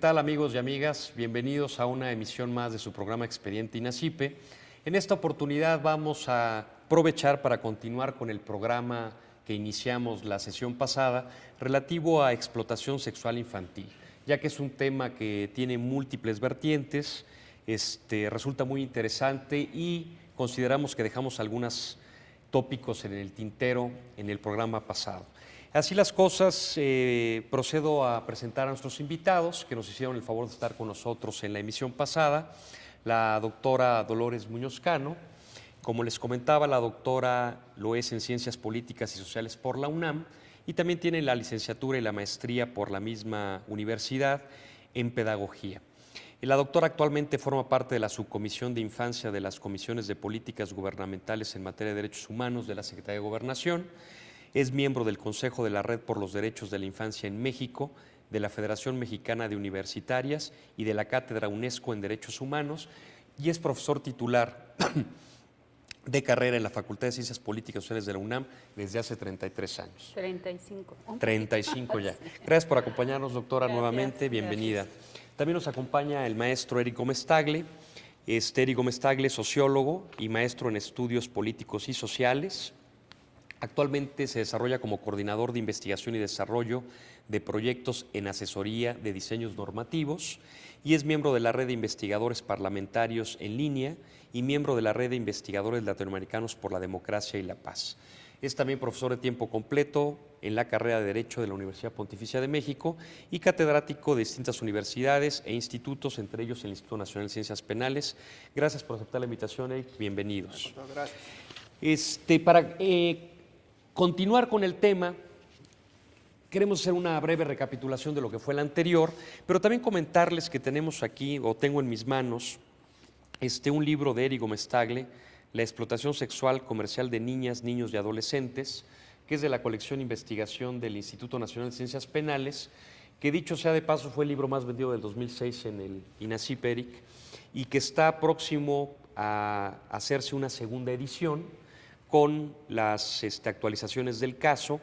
tal, amigos y amigas? Bienvenidos a una emisión más de su programa Expediente INACYPE. En esta oportunidad vamos a aprovechar para continuar con el programa que iniciamos la sesión pasada relativo a explotación sexual infantil, ya que es un tema que tiene múltiples vertientes, resulta muy interesante y consideramos que dejamos algunos tópicos en el tintero en el programa pasado. Así las cosas, procedo a presentar a nuestros invitados que nos hicieron el favor de estar con nosotros en la emisión pasada. La doctora Dolores Muñoz Cano, como les comentaba, la doctora lo es en Ciencias Políticas y Sociales por la UNAM y también tiene la licenciatura y la maestría por la misma universidad en Pedagogía. La doctora actualmente forma parte de la Subcomisión de Infancia de las Comisiones de Políticas Gubernamentales en Materia de Derechos Humanos de la Secretaría de Gobernación. Es miembro del Consejo de la Red por los Derechos de la Infancia en México, de la Federación Mexicana de Universitarias y de la Cátedra UNESCO en Derechos Humanos, y es profesor titular de carrera en la Facultad de Ciencias Políticas y Sociales de la UNAM desde hace 33 años. 35. 35 ya. Gracias por acompañarnos, doctora, nuevamente. Bienvenida. Gracias. También nos acompaña el maestro Eric Gómez Tagle. Eric Gómez Tagle, sociólogo y maestro en estudios políticos y sociales. Actualmente se desarrolla como coordinador de investigación y desarrollo de proyectos en asesoría de diseños normativos y es miembro de la Red de Investigadores Parlamentarios en Línea y miembro de la Red de Investigadores Latinoamericanos por la Democracia y la Paz. Es también profesor de tiempo completo en la carrera de Derecho de la Universidad Pontificia de México y catedrático de distintas universidades e institutos, entre ellos el Instituto Nacional de Ciencias Penales. Gracias por aceptar la invitación, Eric. Bienvenidos. Gracias. Para continuar con el tema, queremos hacer una breve recapitulación de lo que fue el anterior, pero también comentarles que tenemos aquí, o tengo en mis manos, un libro de Eric Gómez Tagle, La explotación sexual comercial de niñas, niños y adolescentes, que es de la colección Investigación del Instituto Nacional de Ciencias Penales, que dicho sea de paso fue el libro más vendido del 2006 en el INACYPE, Eric, y que está próximo a hacerse una segunda edición con las actualizaciones del caso,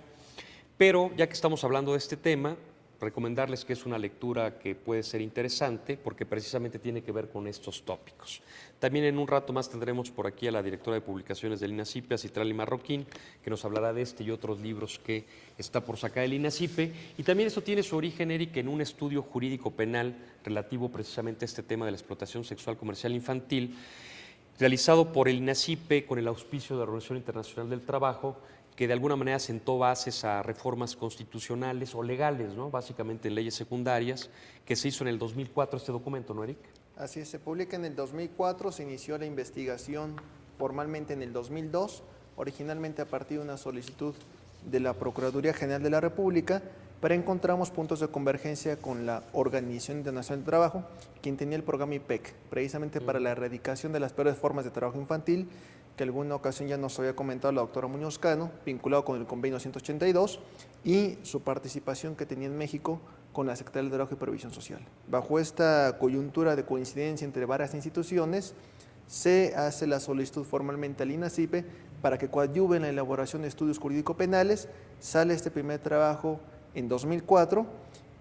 pero ya que estamos hablando de este tema, recomendarles que es una lectura que puede ser interesante porque precisamente tiene que ver con estos tópicos. También en un rato más tendremos por aquí a la directora de publicaciones del INACYPE, a Citlali Marroquín, que nos hablará de este y otros libros que está por sacar el INACYPE. Y también esto tiene su origen, Eric, en un estudio jurídico penal relativo precisamente a este tema de la explotación sexual comercial infantil, realizado por el INACYPE con el auspicio de la Organización Internacional del Trabajo, que de alguna manera sentó bases a reformas constitucionales o legales, ¿no? Básicamente en leyes secundarias, que se hizo en el 2004 este documento, ¿no, Eric? Así es, se publica en el 2004, se inició la investigación formalmente en el 2002, originalmente a partir de una solicitud de la Procuraduría General de la República, pero encontramos puntos de convergencia con la Organización Internacional del Trabajo, quien tenía el programa IPEC, precisamente para la erradicación de las peores formas de trabajo infantil, que alguna ocasión ya nos había comentado la doctora Muñoz Cano, vinculado con el convenio 182, y su participación que tenía en México con la Secretaría del Trabajo y Previsión Social. Bajo esta coyuntura de coincidencia entre varias instituciones, se hace la solicitud formalmente al INACYPE para que coadyuve en la elaboración de estudios jurídico-penales. Sale este primer trabajo en 2004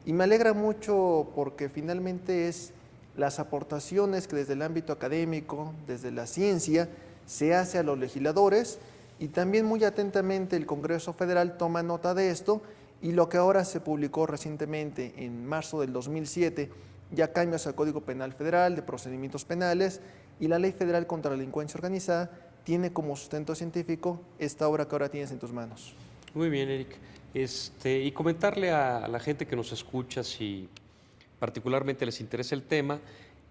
y me alegra mucho porque finalmente es las aportaciones que desde el ámbito académico, desde la ciencia, se hace a los legisladores y también muy atentamente el Congreso Federal toma nota de esto y lo que ahora se publicó recientemente en marzo del 2007, ya cambios al Código Penal Federal de procedimientos penales y la Ley Federal contra la Delincuencia Organizada tiene como sustento científico esta obra que ahora tienes en tus manos. Muy bien, Eric. Y comentarle a la gente que nos escucha, si particularmente les interesa el tema,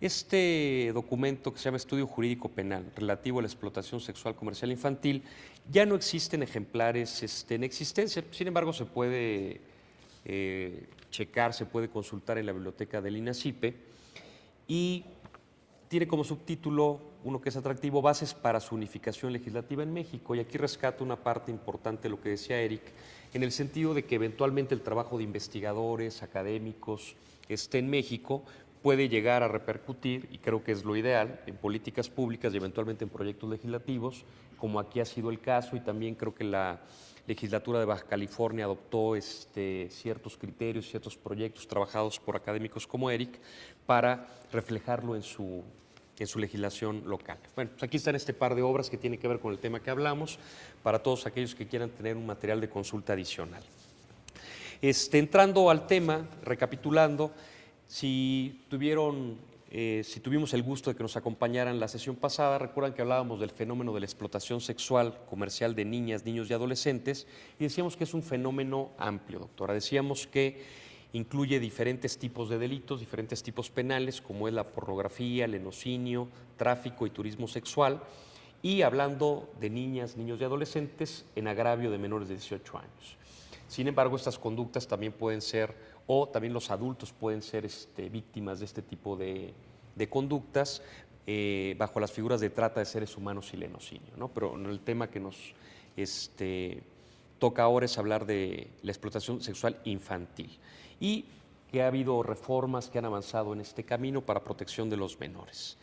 este documento que se llama Estudio Jurídico Penal relativo a la explotación sexual comercial infantil ya no existen ejemplares en existencia, sin embargo se puede checar, se puede consultar en la biblioteca del INACYPE y tiene como subtítulo, uno que es atractivo, Bases para su unificación legislativa en México, y aquí rescato una parte importante de lo que decía Eric, en el sentido de que eventualmente el trabajo de investigadores, académicos, esté en México, puede llegar a repercutir, y creo que es lo ideal, en políticas públicas y eventualmente en proyectos legislativos, como aquí ha sido el caso, y también creo que la legislatura de Baja California adoptó ciertos criterios, ciertos proyectos trabajados por académicos como Eric para reflejarlo en su legislación local. Bueno, pues aquí están este par de obras que tienen que ver con el tema que hablamos, para todos aquellos que quieran tener un material de consulta adicional. Entrando al tema, recapitulando, si tuvimos el gusto de que nos acompañaran la sesión pasada, recuerdan que hablábamos del fenómeno de la explotación sexual comercial de niñas, niños y adolescentes, y decíamos que es un fenómeno amplio, doctora. Decíamos que incluye diferentes tipos de delitos, diferentes tipos penales, como es la pornografía, el lenocinio, tráfico y turismo sexual, y hablando de niñas, niños y adolescentes en agravio de menores de 18 años. Sin embargo, estas conductas también pueden ser, o también los adultos pueden ser víctimas de este tipo de conductas bajo las figuras de trata de seres humanos y lenocinio, ¿no? Pero el tema que nos toca ahora es hablar de la explotación sexual infantil y que ha habido reformas que han avanzado en este camino para protección de los menores.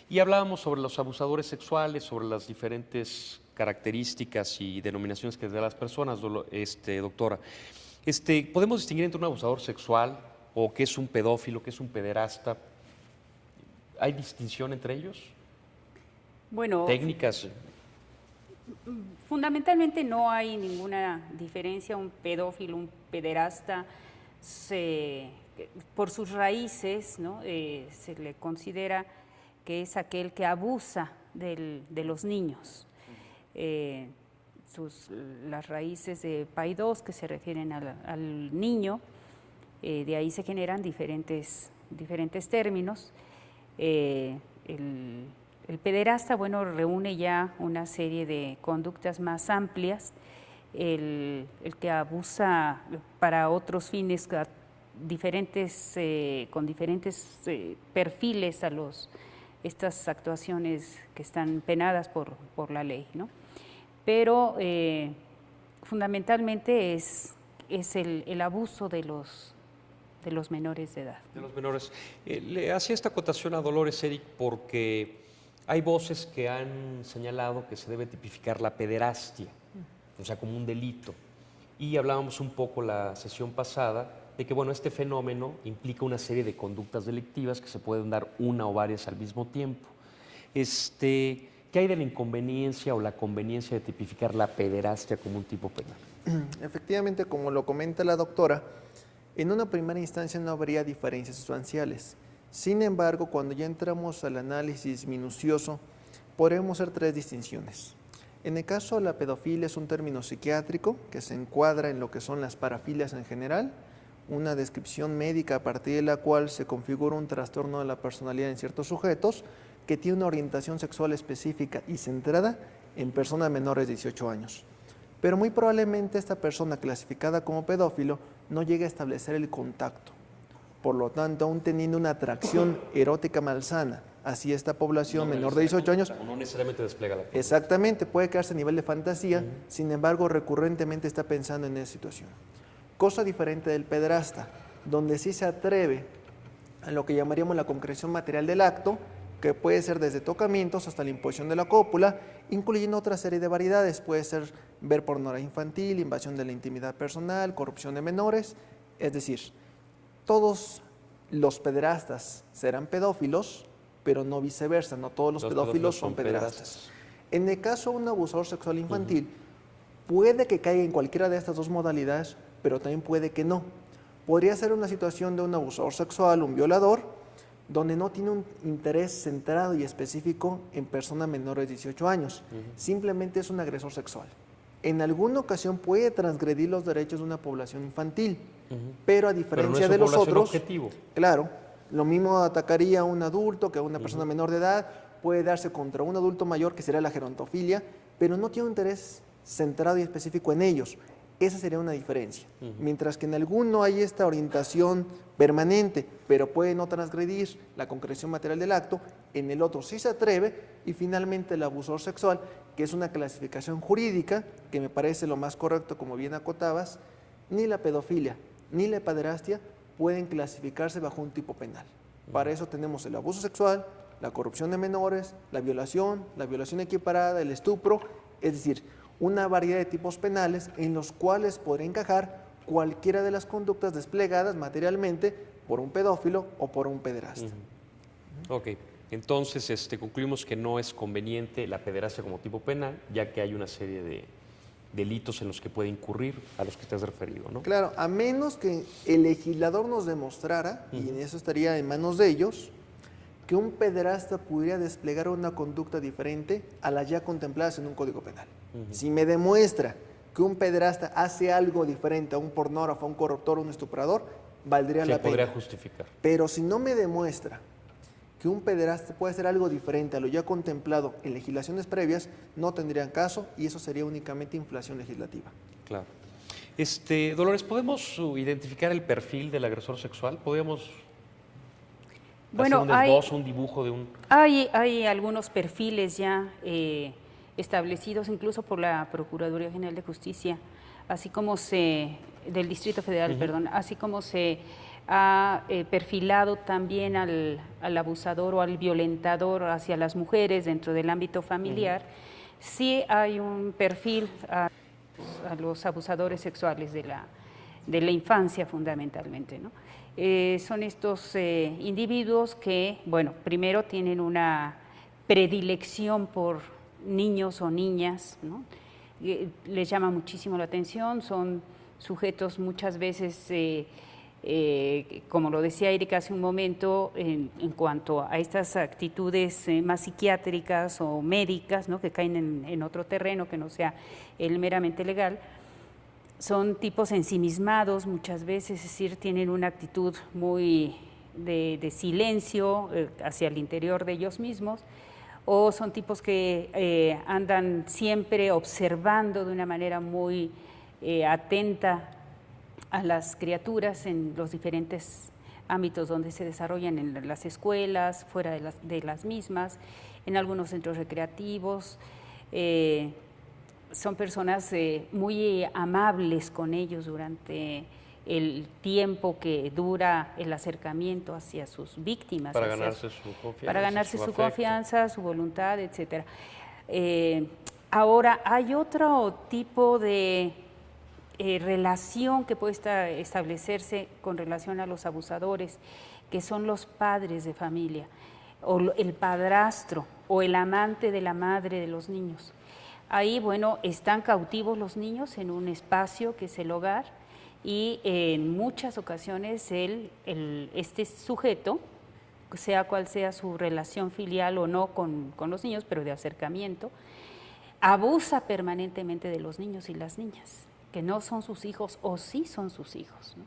Y hablábamos sobre los abusadores sexuales, sobre las diferentes características y denominaciones que da las personas, doctora. ¿Podemos distinguir entre un abusador sexual o qué es un pedófilo, qué es un pederasta? ¿Hay distinción entre ellos? Bueno, técnicas. Fundamentalmente no hay ninguna diferencia. Un pedófilo, un pederasta, por sus raíces, ¿no? Se le considera que es aquel que abusa de los niños. Las raíces de paidos, que se refieren al niño, de ahí se generan diferentes términos. El pederasta, bueno, reúne ya una serie de conductas más amplias. El que abusa para otros fines con diferentes perfiles a estas actuaciones que están penadas por la ley, ¿no? Pero fundamentalmente es el abuso de los menores de edad. De los menores. Le hacía esta acotación a Dolores, Eric, porque hay voces que han señalado que se debe tipificar la pederastia, o sea, como un delito. Y hablábamos un poco la sesión pasada de que, bueno, este fenómeno implica una serie de conductas delictivas que se pueden dar una o varias al mismo tiempo. ¿Qué hay de la inconveniencia o la conveniencia de tipificar la pederastia como un tipo penal? Efectivamente, como lo comenta la doctora, en una primera instancia no habría diferencias sustanciales. Sin embargo, cuando ya entramos al análisis minucioso, podremos hacer tres distinciones. En el caso de la pedofilia es un término psiquiátrico que se encuadra en lo que son las parafilias en general, una descripción médica a partir de la cual se configura un trastorno de la personalidad en ciertos sujetos que tiene una orientación sexual específica y centrada en personas menores de 18 años. Pero muy probablemente esta persona clasificada como pedófilo no llegue a establecer el contacto. Por lo tanto, aún teniendo una atracción erótica malsana hacia esta población menor de 18 años, no necesariamente despliega la conducta. Exactamente, puede quedarse a nivel de fantasía, sin embargo, recurrentemente está pensando en esa situación. Cosa diferente del pederasta, donde sí se atreve a lo que llamaríamos la concreción material del acto, que puede ser desde tocamientos hasta la imposición de la cópula, incluyendo otra serie de variedades. Puede ser ver pornografía infantil, invasión de la intimidad personal, corrupción de menores. Es decir, todos los pederastas serán pedófilos, pero no viceversa, no todos los pedófilos son pederastas. En el caso de un abusador sexual infantil, puede que caiga en cualquiera de estas dos modalidades, pero también puede que no. Podría ser una situación de un abusador sexual, un violador, donde no tiene un interés centrado y específico en personas menores de 18 años. Simplemente es un agresor sexual. En alguna ocasión puede transgredir los derechos de una población infantil, pero a diferencia de los otros, objetivo. Claro, lo mismo atacaría a un adulto que a una persona menor de edad, puede darse contra un adulto mayor, que sería la gerontofilia, pero no tiene un interés centrado y específico en ellos. Esa sería una diferencia. Mientras que en alguno hay esta orientación permanente, pero puede no transgredir la concreción material del acto, en el otro sí se atreve, y finalmente el abusador sexual, que es una clasificación jurídica, que me parece lo más correcto, como bien acotabas, ni la pedofilia ni la pederastia pueden clasificarse bajo un tipo penal. Para eso tenemos el abuso sexual, la corrupción de menores, la violación equiparada, el estupro, es decir, una variedad de tipos penales en los cuales podría encajar cualquiera de las conductas desplegadas materialmente por un pedófilo o por un pederasta. Ok, entonces concluimos que no es conveniente la pederastia como tipo penal, ya que hay una serie de delitos en los que puede incurrir, a los que te has referido, ¿no? Claro, a menos que el legislador nos demostrara, y en eso estaría en manos de ellos, que un pederasta pudiera desplegar una conducta diferente a las ya contempladas en un código penal. Si me demuestra que un pederasta hace algo diferente a un pornógrafo, a un corruptor, a un estuprador, valdría la pena. podría justificar. Pero si no me demuestra que un pederasta puede hacer algo diferente a lo ya contemplado en legislaciones previas, no tendrían caso y eso sería únicamente inflación legislativa. Claro. Dolores, ¿podemos identificar el perfil del agresor sexual? ¿Podríamos hacer un esbozo, un dibujo de un...? Hay algunos perfiles ya establecidos incluso por la Procuraduría General de Justicia, así como del Distrito Federal, perdón, así como se ha perfilado también al abusador o al violentador hacia las mujeres dentro del ámbito familiar. Sí hay un perfil a los abusadores sexuales de la infancia fundamentalmente, ¿no? Son estos individuos que, bueno, primero tienen una predilección por niños o niñas, ¿no? Les llama muchísimo la atención, son sujetos muchas veces, como lo decía Erika hace un momento, en cuanto a estas actitudes más psiquiátricas o médicas, ¿no? Que caen en otro terreno que no sea el meramente legal. Son tipos ensimismados muchas veces, es decir, tienen una actitud muy de silencio hacia el interior de ellos mismos, o son tipos que andan siempre observando de una manera muy atenta a las criaturas en los diferentes ámbitos donde se desarrollan, en las escuelas, fuera de las mismas, en algunos centros recreativos. Son personas muy amables con ellos durante el tiempo que dura el acercamiento hacia sus víctimas. Para ganarse su confianza. Para ganarse su confianza, su voluntad, etc. Ahora, hay otro tipo de relación que puede establecerse con relación a los abusadores, que son los padres de familia, o el padrastro, o el amante de la madre de los niños. Ahí, bueno, están cautivos los niños en un espacio que es el hogar y en muchas ocasiones este sujeto, sea cual sea su relación filial o no con los niños, pero de acercamiento, abusa permanentemente de los niños y las niñas, que no son sus hijos o sí son sus hijos, ¿no?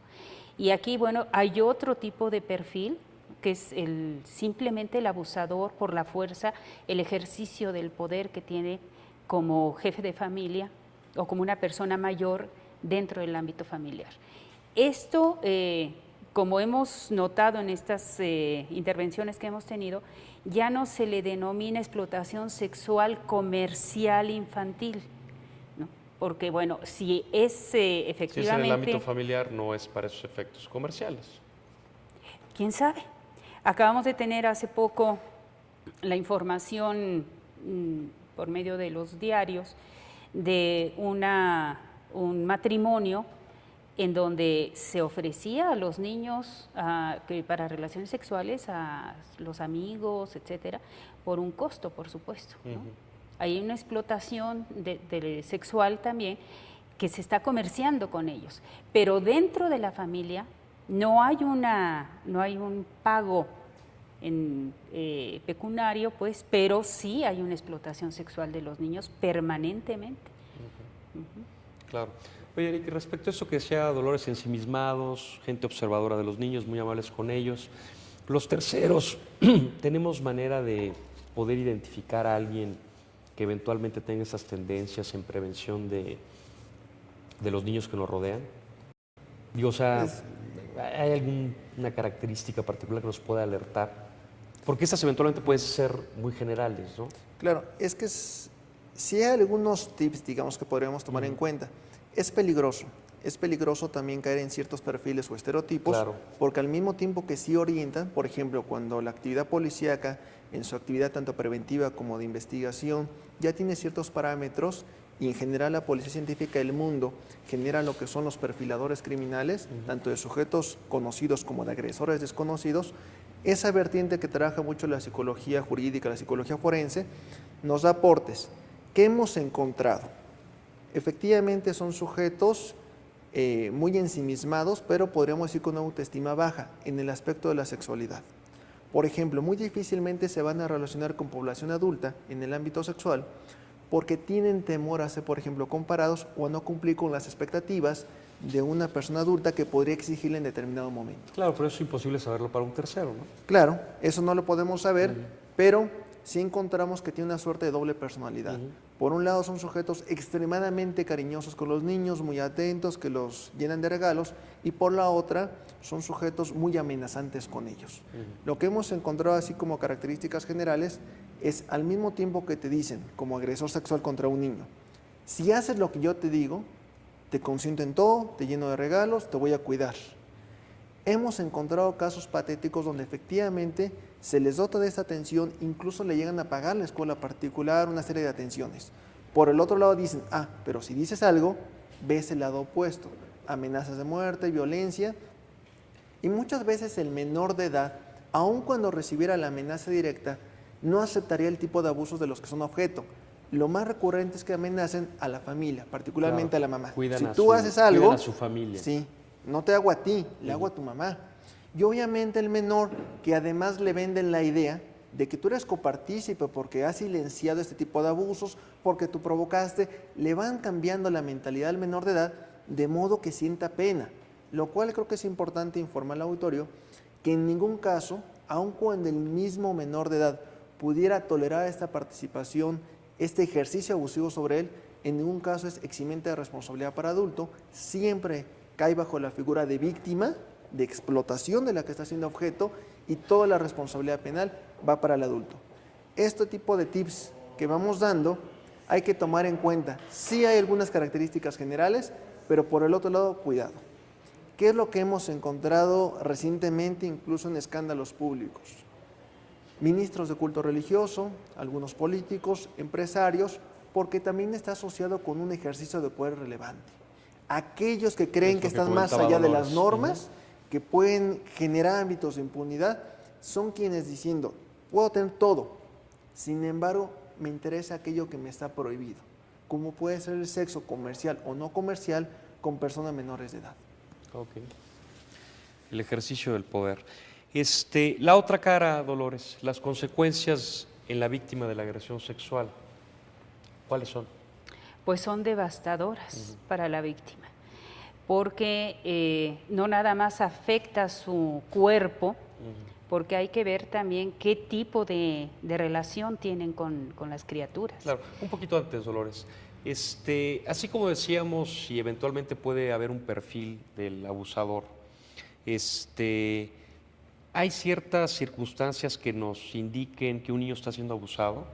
Y aquí, bueno, hay otro tipo de perfil, que es simplemente el abusador por la fuerza, el ejercicio del poder que tiene como jefe de familia o como una persona mayor dentro del ámbito familiar. Esto, como hemos notado en estas intervenciones que hemos tenido, ya no se le denomina explotación sexual comercial infantil, ¿no? Porque, bueno, si es efectivamente... Si es en el ámbito familiar, no es para esos efectos comerciales. ¿Quién sabe? Acabamos de tener hace poco la información por medio de los diarios de un matrimonio en donde se ofrecía a los niños para relaciones sexuales, a los amigos, etcétera, por un costo, por supuesto, ¿no? Hay una explotación sexual también que se está comerciando con ellos, pero dentro de la familia no hay un pago pecuniario, pues, pero sí hay una explotación sexual de los niños permanentemente. Claro. Oye, Eric, respecto a eso que decía Dolores, ensimismados, gente observadora de los niños, muy amables con ellos, los terceros, ¿tenemos manera de poder identificar a alguien que eventualmente tenga esas tendencias en prevención de los niños que nos rodean? Digo, o sea, ¿hay alguna característica particular que nos pueda alertar? Porque estas eventualmente pueden ser muy generales, ¿no? Claro, es que sí hay algunos tips, digamos, que podríamos tomar en cuenta. Es peligroso es peligroso también caer en ciertos perfiles o estereotipos, Claro. porque al mismo tiempo que sí orientan, por ejemplo, cuando la actividad policíaca, en su actividad tanto preventiva como de investigación, ya tiene ciertos parámetros, y en general la policía científica del mundo genera lo que son los perfiladores criminales, tanto de sujetos conocidos como de agresores desconocidos. Esa vertiente que trabaja mucho la psicología jurídica, la psicología forense, nos da aportes. ¿Qué hemos encontrado? Efectivamente son sujetos muy ensimismados, pero podríamos decir con una autoestima baja en el aspecto de la sexualidad. Por ejemplo, muy difícilmente se van a relacionar con población adulta en el ámbito sexual porque tienen temor a ser, por ejemplo, comparados o a no cumplir con las expectativas de una persona adulta que podría exigirle en determinado momento. Claro, pero eso es imposible saberlo para un tercero, ¿no? Claro, eso no lo podemos saber, pero sí encontramos que tiene una suerte de doble personalidad. Por un lado son sujetos extremadamente cariñosos con los niños, muy atentos, que los llenan de regalos, y por la otra son sujetos muy amenazantes con ellos. Lo que hemos encontrado así como características generales es al mismo tiempo que te dicen como agresor sexual contra un niño, si haces lo que yo te digo, te consiento en todo, te lleno de regalos, te voy a cuidar. Hemos encontrado casos patéticos donde efectivamente se les dota de esta atención, incluso le llegan a pagar la escuela particular una serie de atenciones. Por el otro lado dicen, pero si dices algo, ves el lado opuesto, amenazas de muerte, violencia, y muchas veces el menor de edad, aun cuando recibiera la amenaza directa, no aceptaría el tipo de abusos de los que son objeto. Lo más recurrente es que amenacen a la familia, particularmente a la mamá. Cuidan si a tú haces algo, cuidan a su familia. Sí, no te hago a ti, le hago a tu mamá. Y obviamente el menor, que además le venden la idea de que tú eres copartícipe porque has silenciado este tipo de abusos, porque tú provocaste, le van cambiando la mentalidad al menor de edad de modo que sienta pena. Lo cual creo que es importante informar al auditorio que en ningún caso, aun cuando el mismo menor de edad pudiera tolerar esta participación, este ejercicio abusivo sobre él, en ningún caso es eximente de responsabilidad para adulto, siempre cae bajo la figura de víctima, de explotación de la que está siendo objeto, y toda la responsabilidad penal va para el adulto. Este tipo de tips que vamos dando hay que tomar en cuenta. Sí hay algunas características generales, pero por el otro lado, cuidado. ¿Qué es lo que hemos encontrado recientemente, incluso en escándalos públicos? Ministros de culto religioso, algunos políticos, empresarios, porque también está asociado con un ejercicio de poder relevante. Aquellos que creen que están más allá de las normas, que pueden generar ámbitos de impunidad, son quienes diciendo, puedo tener todo, sin embargo, me interesa aquello que me está prohibido, como puede ser el sexo comercial o no comercial con personas menores de edad. Ok. El ejercicio del poder. La otra cara, Dolores, las consecuencias en la víctima de la agresión sexual, ¿cuáles son? Pues son devastadoras para la víctima, porque no nada más afecta su cuerpo, porque hay que ver también qué tipo de relación tienen con las criaturas. Claro, un poquito antes, Dolores. Así como decíamos, y eventualmente puede haber un perfil del abusador, ¿hay ciertas circunstancias que nos indiquen que un niño está siendo abusado?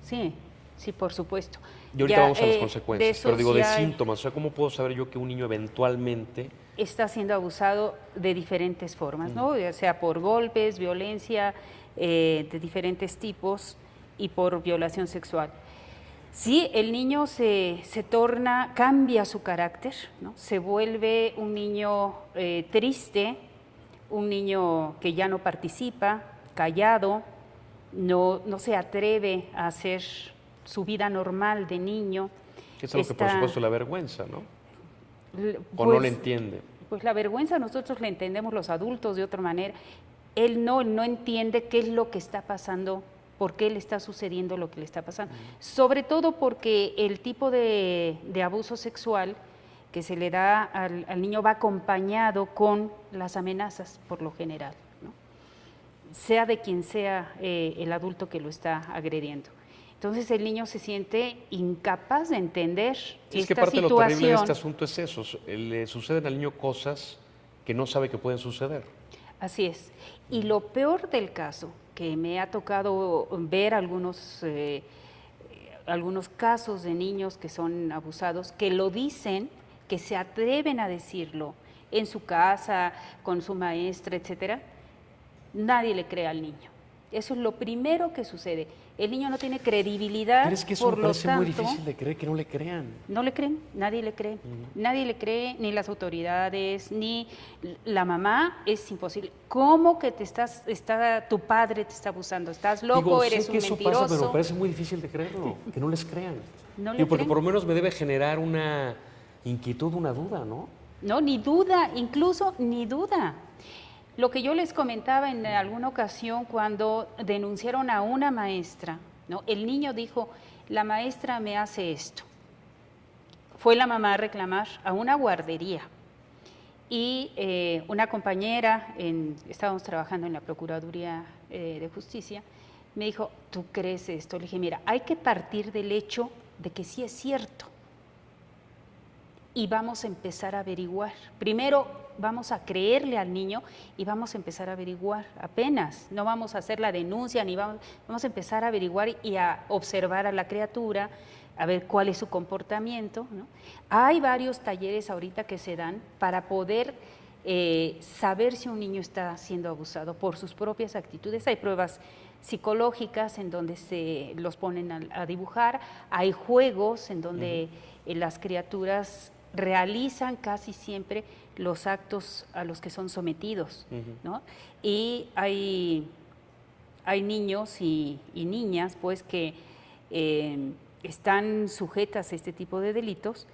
Sí, sí, por supuesto. Y ahorita vamos a las consecuencias, pero digo, de ya síntomas. O sea, ¿cómo puedo saber yo que un niño eventualmente está siendo abusado de diferentes formas, ¿no? Ya sea por golpes, violencia de diferentes tipos y por violación sexual. Sí, el niño se torna, cambia su carácter, ¿no? Se vuelve un niño triste, un niño que ya no participa, callado, no se atreve a hacer su vida normal de niño. Que es algo que por supuesto la vergüenza, ¿no? O Pues, no le entiende. Pues la vergüenza nosotros la entendemos los adultos de otra manera. Él no entiende qué es lo que está pasando, por qué le está sucediendo lo que le está pasando. Sobre todo porque el tipo de abuso sexual que se le da al niño va acompañado con las amenazas por lo general, ¿no? Sea de quien sea el adulto que lo está agrediendo. Entonces el niño se siente incapaz de entender Es que esta parte de lo terrible de situación. este asunto es eso, le suceden al niño cosas que no sabe que pueden suceder. Así es. Y lo peor del caso, que me ha tocado ver algunos casos de niños que son abusados, que lo dicen que se atreven a decirlo en su casa, con su maestra, etcétera, nadie le cree al niño. Eso es lo primero que sucede. El niño no tiene credibilidad, Pero es que eso por me lo parece tanto, muy difícil de creer que no le crean. no le creen, nadie le cree. Nadie le cree, ni las autoridades, ni la mamá, es imposible. ¿Cómo que tu padre te está abusando? ¿Estás loco? Digo, ¿Eres sé un que eso mentiroso? pasa, pero me parece muy difícil de creerlo, que no les crean. No le Digo, porque creen. por lo menos me debe generar una inquietud, una duda, ¿no? No, ni duda, incluso ni duda. Lo que yo les comentaba en alguna ocasión cuando denunciaron a una maestra, ¿no? El niño dijo, la maestra me hace esto. Fue la mamá a reclamar a una guardería y una compañera, estábamos trabajando en la Procuraduría de Justicia, me dijo, ¿tú crees esto? Le dije, mira, hay que partir del hecho de que sí es cierto y vamos a empezar a averiguar. Primero vamos a creerle al niño y vamos a empezar a averiguar apenas. No vamos a hacer la denuncia, ni vamos a empezar a averiguar y a observar a la criatura, a ver cuál es su comportamiento, ¿no? Hay varios talleres ahorita que se dan para poder saber si un niño está siendo abusado por sus propias actitudes. Hay pruebas psicológicas en donde se los ponen a dibujar, hay juegos en donde las criaturas realizan casi siempre los actos a los que son sometidos, ¿no? Y hay niños y niñas pues que están sujetas a este tipo de delitos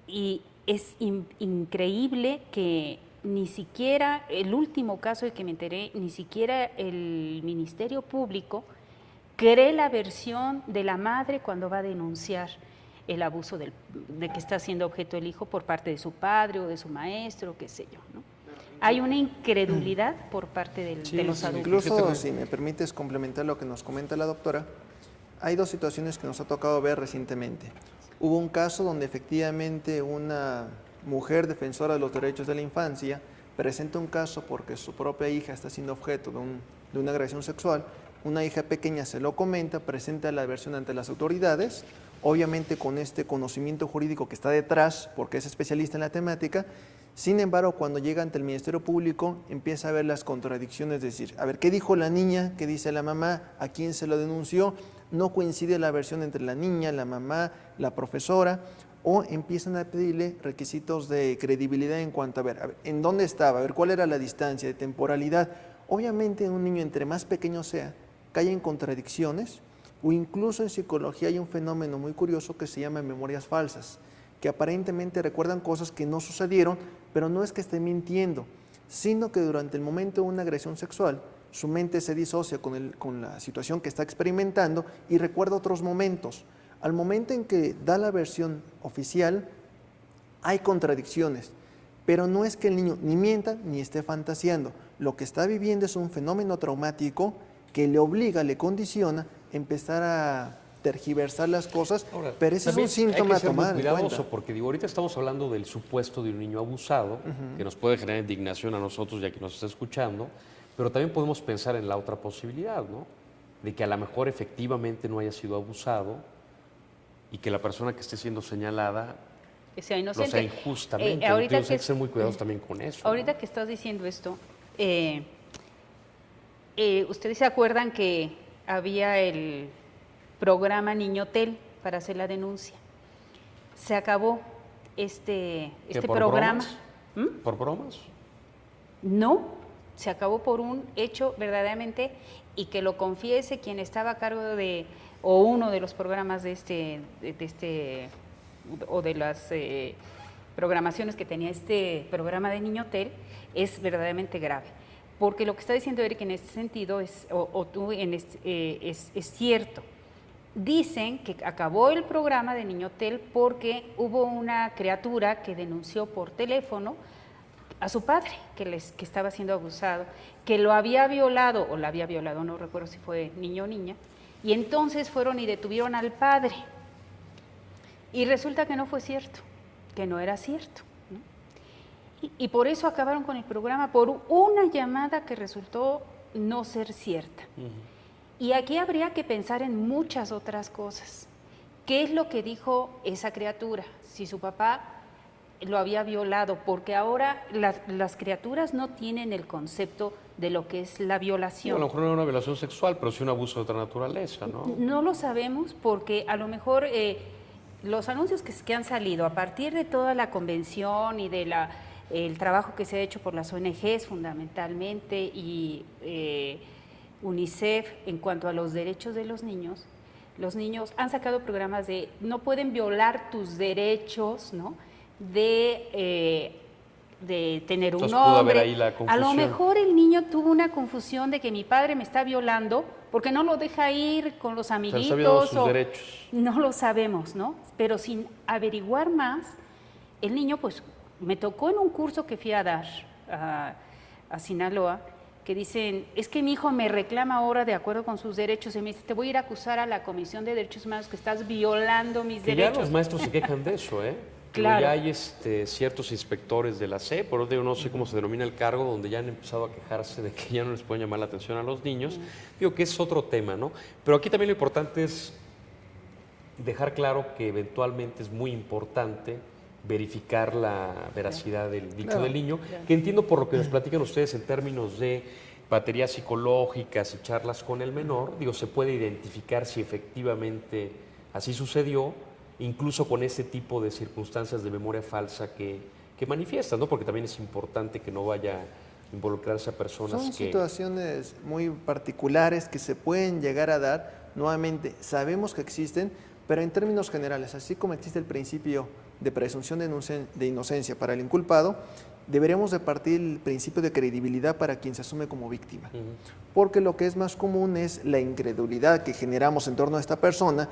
y es increíble que ni siquiera, el último caso del que me enteré, ni siquiera el Ministerio Público cree la versión de la madre cuando va a denunciar el abuso de que está siendo objeto el hijo por parte de su padre o de su maestro, qué sé yo, ¿no? Hay una incredulidad por parte de los adultos. Incluso, si me permites complementar lo que nos comenta la doctora, hay dos situaciones que nos ha tocado ver recientemente. Hubo un caso donde efectivamente una mujer defensora de los derechos de la infancia presenta un caso porque su propia hija está siendo objeto de una agresión sexual. Una hija pequeña se lo comenta, presenta la versión ante las autoridades, obviamente con este conocimiento jurídico que está detrás, porque es especialista en la temática. Sin embargo, cuando llega ante el Ministerio Público, empieza a ver las contradicciones, es decir, a ver, ¿qué dijo la niña? ¿Qué dice la mamá? ¿A quién se lo denunció? No coincide la versión entre la niña, la mamá, la profesora, o empiezan a pedirle requisitos de credibilidad en cuanto a ver, ¿en dónde estaba? A ver, ¿cuál era la distancia de temporalidad? Obviamente, un niño, entre más pequeño sea, cae en contradicciones, o incluso en psicología hay un fenómeno muy curioso que se llama memorias falsas, que aparentemente recuerdan cosas que no sucedieron, pero no es que estén mintiendo, sino que durante el momento de una agresión sexual, su mente se disocia con la situación que está experimentando y recuerda otros momentos. Al momento en que da la versión oficial, hay contradicciones, pero no es que el niño ni mienta ni esté fantaseando. Lo que está viviendo es un fenómeno traumático que le obliga, le condiciona a empezar a tergiversar las cosas. Ahora, pero ese es un síntoma a tomar en cuenta. Porque digo, ahorita estamos hablando del supuesto de un niño abusado, que nos puede generar indignación a nosotros ya que nos está escuchando, pero también podemos pensar en la otra posibilidad, ¿no? De que a lo mejor efectivamente no haya sido abusado y que la persona que esté siendo señala sea inocente. Lo sea injustamente. Entonces hay que ser muy cuidadosos también con eso. Ahorita ¿no? que estás diciendo esto, ¿ustedes se acuerdan que había el programa Niñotel para hacer la denuncia? Se acabó este programa. Bromas? ¿Por bromas? No, se acabó por un hecho verdaderamente, y que lo confiese quien estaba a cargo o uno de los programas o de las programaciones que tenía este programa de Niñotel, es verdaderamente grave. Porque lo que está diciendo Eric en este sentido es cierto. Dicen que acabó el programa de Niñotel porque hubo una criatura que denunció por teléfono a su padre, que estaba siendo abusado, que lo había violado, o la había violado, no recuerdo si fue niño o niña, y entonces fueron y detuvieron al padre. Y resulta que no fue cierto, que no era cierto, ¿no? Y por eso acabaron con el programa, por una llamada que resultó no ser cierta. Y aquí habría que pensar en muchas otras cosas. ¿Qué es lo que dijo esa criatura? Si su papá lo había violado, porque ahora las criaturas no tienen el concepto de lo que es la violación. A lo mejor no era una violación sexual, pero sí un abuso de otra naturaleza, ¿no? No lo sabemos porque a lo mejor los anuncios que han salido a partir de toda la convención y de el trabajo que se ha hecho por las ONGs fundamentalmente y UNICEF en cuanto a los derechos de los niños han sacado programas de no pueden violar tus derechos, ¿no? De tener un Entonces, pudo haber nombre. ahí la A lo confusión. mejor el niño tuvo una confusión de que mi padre me está violando porque no lo deja ir con los O sea, amiguitos. está violando sus derechos. No lo sabemos, ¿no? Pero sin averiguar más, el niño, pues, me tocó en un curso que fui a dar a Sinaloa, que dicen, es que mi hijo me reclama ahora de acuerdo con sus derechos, y me dice, te voy a ir a acusar a la Comisión de Derechos Humanos que estás violando mis Que ya derechos. los maestros se quejan de eso, ¿eh? Claro. Ya hay ciertos inspectores de la SEP, por otro no sé cómo se denomina el cargo, donde ya han empezado a quejarse de que ya no les pueden llamar la atención a los niños. Digo que es otro tema, ¿no? Pero aquí también lo importante es dejar claro que eventualmente es muy importante verificar la veracidad del dicho del niño, que entiendo por lo que nos platican ustedes en términos de baterías psicológicas y charlas con el menor, digo, se puede identificar si efectivamente así sucedió, incluso con este tipo de circunstancias de memoria falsa que manifiestan, ¿no? Porque también es importante que no vaya a involucrarse a personas Son que... situaciones muy particulares que se pueden llegar a dar. Nuevamente, sabemos que existen, pero en términos generales, así como existe el principio de presunción de inocencia para el inculpado, deberíamos de partir el principio de credibilidad para quien se asume como víctima. Porque lo que es más común es la incredulidad que generamos en torno a esta persona,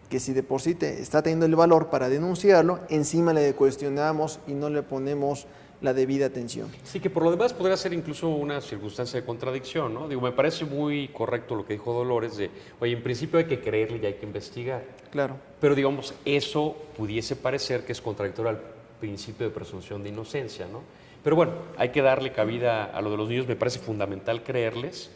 que si de por sí está teniendo el valor para denunciarlo, encima le cuestionamos y no le ponemos la debida atención. Sí, que por lo demás podría ser incluso una circunstancia de contradicción, ¿no? Digo, me parece muy correcto lo que dijo Dolores de, oye, en principio hay que creerle y hay que investigar. Claro. Pero digamos, eso pudiese parecer que es contradictorio al principio de presunción de inocencia, ¿no? Pero bueno, hay que darle cabida a lo de los niños, me parece fundamental creerles,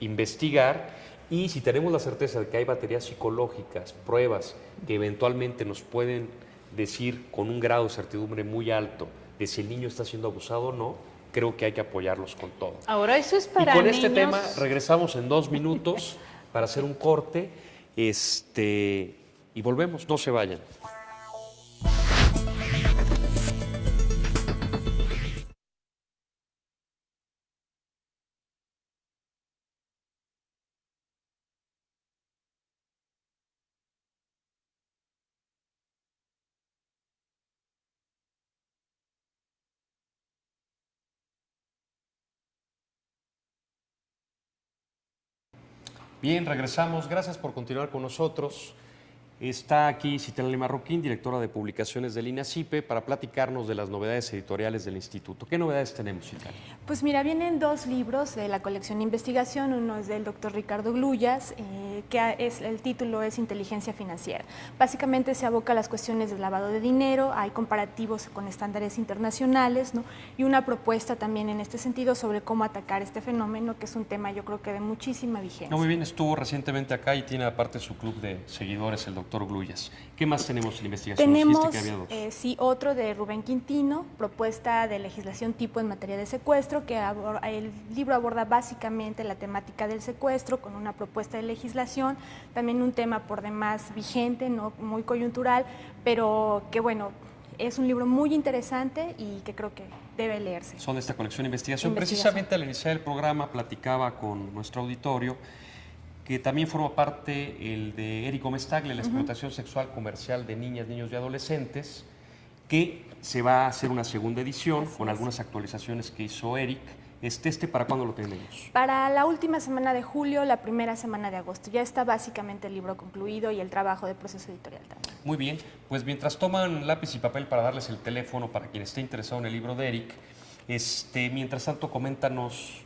investigar, y si tenemos la certeza de que hay baterías psicológicas, pruebas que eventualmente nos pueden decir con un grado de certidumbre muy alto de si el niño está siendo abusado o no, creo que hay que apoyarlos con todo. Ahora, eso es para y con niños... este tema regresamos en 2 minutos para hacer un corte y volvemos, no se vayan. Bien, regresamos. Gracias por continuar con nosotros. Está aquí Citlali Marroquín, directora de publicaciones del INACIPE, para platicarnos de las novedades editoriales del instituto. ¿Qué novedades tenemos, Citlali? Pues mira, vienen 2 libros de la colección de investigación. Uno es del doctor Ricardo Gluyas, el título es Inteligencia Financiera. Básicamente se aboca a las cuestiones del lavado de dinero, hay comparativos con estándares internacionales, ¿no? Y una propuesta también en este sentido sobre cómo atacar este fenómeno, que es un tema yo creo que de muchísima vigencia. No, muy bien, estuvo recientemente acá y tiene aparte su club de seguidores, el doctor Gluyas. ¿Qué más tenemos en investigación? Tenemos, que había 2. sí, otro de Rubén Quintino, propuesta de legislación tipo en materia de secuestro, que el libro aborda básicamente la temática del secuestro con una propuesta de legislación, también un tema por demás vigente, no muy coyuntural, pero que bueno, es un libro muy interesante y que creo que debe leerse. Son de esta colección de investigación. Precisamente al iniciar el programa platicaba con nuestro auditorio que también forma parte el de Eric Gómez Tagle, la explotación sexual comercial de niñas, niños y adolescentes, que se va a hacer una segunda edición con algunas actualizaciones que hizo Eric. ¿Para cuándo lo tenemos? Para la última semana de julio, la primera semana de agosto. Ya está básicamente el libro concluido y el trabajo de proceso editorial también. Muy bien, pues mientras toman lápiz y papel para darles el teléfono para quien esté interesado en el libro de Eric, mientras tanto coméntanos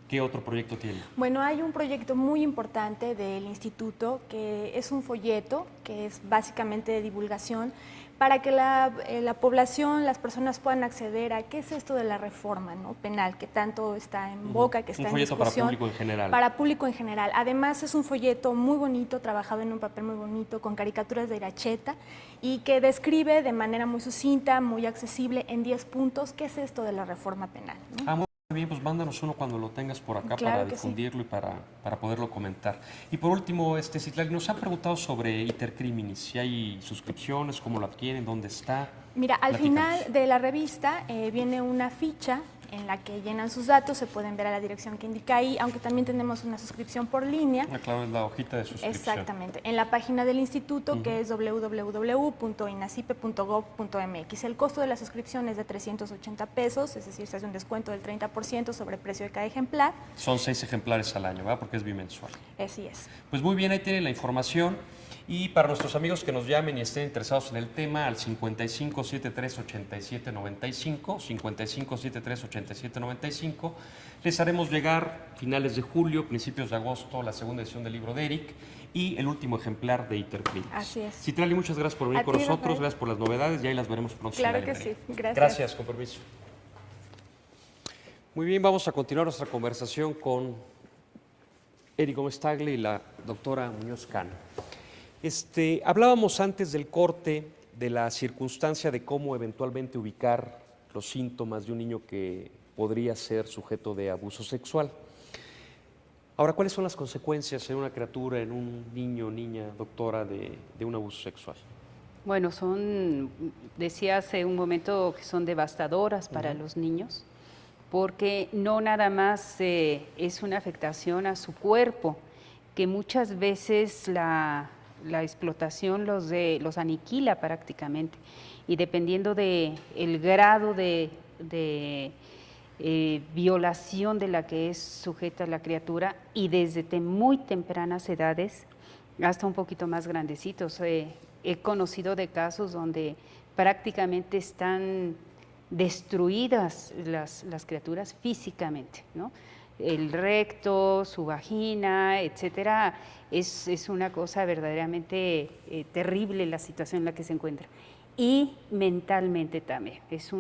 ¿Qué otro proyecto tiene? Bueno, hay un proyecto muy importante del instituto que es un folleto que es básicamente de divulgación para que la población, las personas puedan acceder a qué es esto de la reforma, ¿no?, penal, que tanto está en boca, que está en discusión. Un folleto para público en general. Para público en general. Además es un folleto muy bonito, trabajado en un papel muy bonito, con caricaturas de Iracheta y que describe de manera muy sucinta, muy accesible, en 10 puntos, qué es esto de la reforma penal, ¿no? Muy bien, pues mándanos uno cuando lo tengas por acá, Claro para que sí. difundirlo y para poderlo comentar. Y por último, Citlali, nos han preguntado sobre Itercriminis, si hay suscripciones, cómo lo adquieren, dónde está. Mira, al Platícanos. final de la revista viene una ficha en la que llenan sus datos, se pueden ver a la dirección que indica ahí, aunque también tenemos una suscripción por línea. Claro, es la hojita de suscripción. Exactamente, en la página del instituto, que es www.inacipe.gov.mx. El costo de la suscripción es de 380 pesos, es decir, se hace un descuento del 30% sobre el precio de cada ejemplar. Son 6 ejemplares al año, ¿verdad? Porque es bimensual. Así es. Pues muy bien, ahí tienen la información. Y para nuestros amigos que nos llamen y estén interesados en el tema, al 5573-8795, 5573-8795, les haremos llegar finales de julio, principios de agosto, la segunda edición del libro de Eric y el último ejemplar de Itercriminis. Así es. Citlali, muchas gracias por venir A con ti, nosotros, Rafael. gracias por las novedades y ahí las veremos pronto. Claro en la que librería. sí, gracias. Gracias, con permiso. Muy bien, vamos a continuar nuestra conversación con Eric Gómez Tagle y la doctora Muñoz Cano. Hablábamos antes del corte de la circunstancia de cómo eventualmente ubicar los síntomas de un niño que podría ser sujeto de abuso sexual. Ahora, ¿cuáles son las consecuencias en una criatura, en un niño o niña, doctora, de un abuso sexual? Bueno, decía hace un momento que son devastadoras para los niños, porque no nada más es una afectación a su cuerpo, que muchas veces la explotación los aniquila prácticamente, y dependiendo del grado de violación de la que es sujeta la criatura, y desde muy tempranas edades hasta un poquito más grandecitos. He conocido de casos donde prácticamente están destruidas las criaturas físicamente, ¿no? El recto, su vagina, etcétera, es una cosa verdaderamente terrible la situación en la que se encuentra. Y mentalmente también, es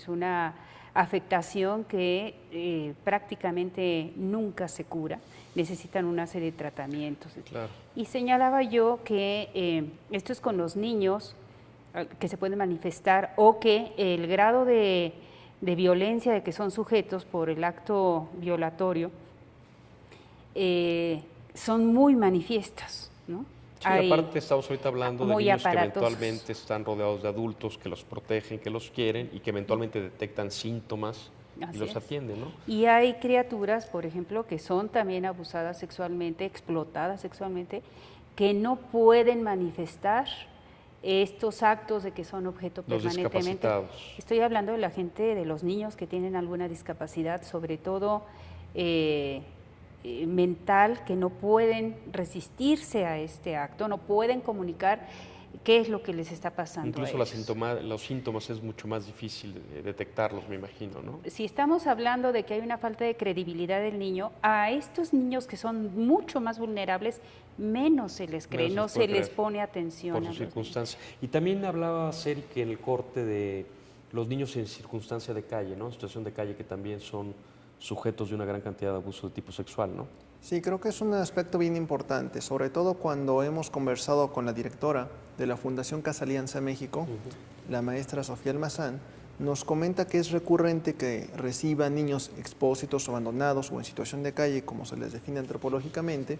una afectación que prácticamente nunca se cura, necesitan una serie de tratamientos. Claro. Y señalaba yo que esto es con los niños que se pueden manifestar, o que el grado de violencia de que son sujetos por el acto violatorio son muy manifiestas, ¿no? Sí, aparte estamos ahorita hablando de muy niños que aparatosos. eventualmente están rodeados de adultos que los protegen, que los quieren y que eventualmente detectan síntomas y Así los es. atienden, ¿no? Y hay criaturas, por ejemplo, que son también abusadas sexualmente, explotadas sexualmente, que no pueden manifestar estos actos de que son objeto Los permanentemente. discapacitados. Estoy hablando de la gente, de los niños que tienen alguna discapacidad, sobre todo mental, que no pueden resistirse a este acto, no pueden comunicar qué es lo que les está pasando. Incluso a ellos. los síntomas es mucho más difícil de detectarlos, me imagino, ¿no? Si estamos hablando de que hay una falta de credibilidad del niño, a estos niños que son mucho más vulnerables, menos se les cree, Menos no se puede se les creer pone atención. por a sus los circunstancias. Y también hablaba Eric en el corte de los niños en circunstancia de calle, ¿no? Situación de calle, que también son sujetos de una gran cantidad de abuso de tipo sexual, ¿no? Sí, creo que es un aspecto bien importante, sobre todo cuando hemos conversado con la directora de la Fundación Casa Alianza México, la maestra Sofía Almazán, nos comenta que es recurrente que reciban niños expósitos o abandonados o en situación de calle, como se les define antropológicamente,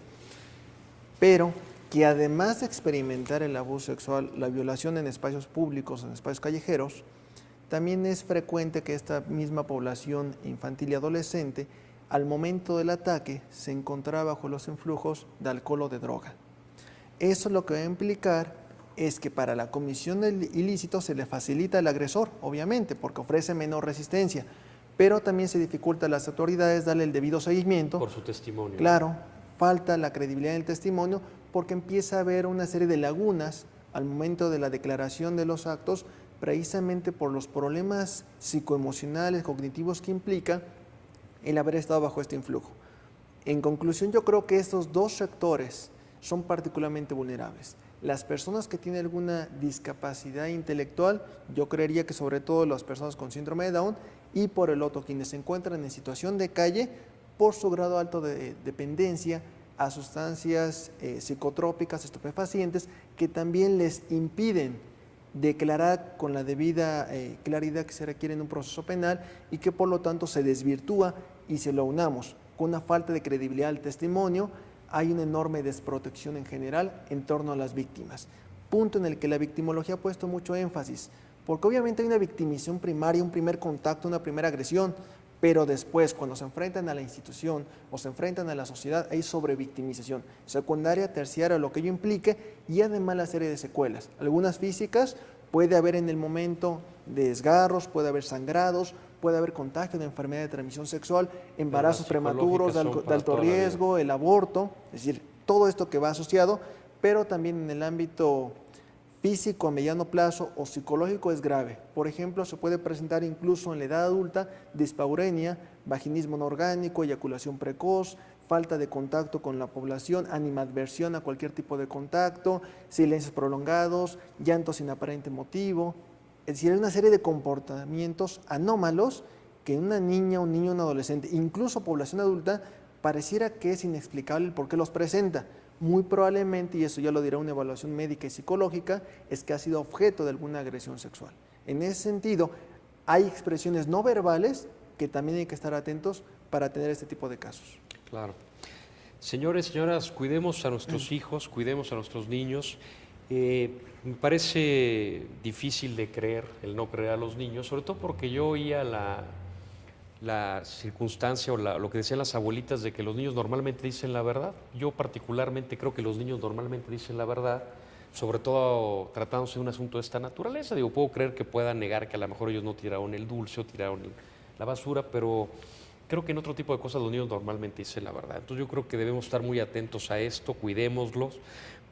pero que además de experimentar el abuso sexual, la violación en espacios públicos, en espacios callejeros, también es frecuente que esta misma población infantil y adolescente, al momento del ataque, se encontraba bajo los influjos de alcohol o de droga. Eso lo que va a implicar es que para la comisión del ilícito se le facilita al agresor, obviamente, porque ofrece menor resistencia, pero también se dificulta a las autoridades darle el debido seguimiento. Por su testimonio. Claro, falta la credibilidad del testimonio porque empieza a haber una serie de lagunas al momento de la declaración de los actos, precisamente por los problemas psicoemocionales, cognitivos que implica el haber estado bajo este influjo. En conclusión, yo creo que estos dos sectores son particularmente vulnerables. Las personas que tienen alguna discapacidad intelectual, yo creería que sobre todo las personas con síndrome de Down, y por el otro, quienes se encuentran en situación de calle por su grado alto de dependencia a sustancias psicotrópicas, estupefacientes, que también les impiden declarar con la debida claridad que se requiere en un proceso penal y que por lo tanto se desvirtúa, y si lo unamos con una falta de credibilidad al testimonio, hay una enorme desprotección en general en torno a las víctimas. Punto en el que la victimología ha puesto mucho énfasis, porque obviamente hay una victimización primaria, un primer contacto, una primera agresión, pero después, cuando se enfrentan a la institución o se enfrentan a la sociedad, hay sobrevictimización secundaria, terciaria, lo que ello implique, y además la serie de secuelas. Algunas físicas, puede haber en el momento desgarros, puede haber sangrados, puede haber contagio de enfermedad de transmisión sexual, embarazos prematuros de alto riesgo, el aborto, es decir, todo esto que va asociado, pero también en el ámbito físico a mediano plazo o psicológico es grave. Por ejemplo, se puede presentar incluso en la edad adulta dispaurenia, vaginismo no orgánico, eyaculación precoz, falta de contacto con la población, animadversión a cualquier tipo de contacto, silencios prolongados, llanto sin aparente motivo. Es decir, hay una serie de comportamientos anómalos que en una niña, un niño, un adolescente, incluso población adulta, pareciera que es inexplicable el por qué los presenta. Muy probablemente, y eso ya lo dirá una evaluación médica y psicológica, es que ha sido objeto de alguna agresión sexual. En ese sentido, hay expresiones no verbales que también hay que estar atentos para tener este tipo de casos. Claro. Señores, señoras, cuidemos a nuestros hijos, cuidemos a nuestros niños. Me parece difícil de creer, el no creer a los niños, sobre todo porque yo oía la circunstancia o lo que decían las abuelitas de que los niños normalmente dicen la verdad. Yo particularmente creo que los niños normalmente dicen la verdad, sobre todo tratándose de un asunto de esta naturaleza. Digo, puedo creer que puedan negar que a lo mejor ellos no tiraron el dulce o tiraron la basura, pero creo que en otro tipo de cosas los niños normalmente dicen la verdad. Entonces yo creo que debemos estar muy atentos a esto, cuidémoslos,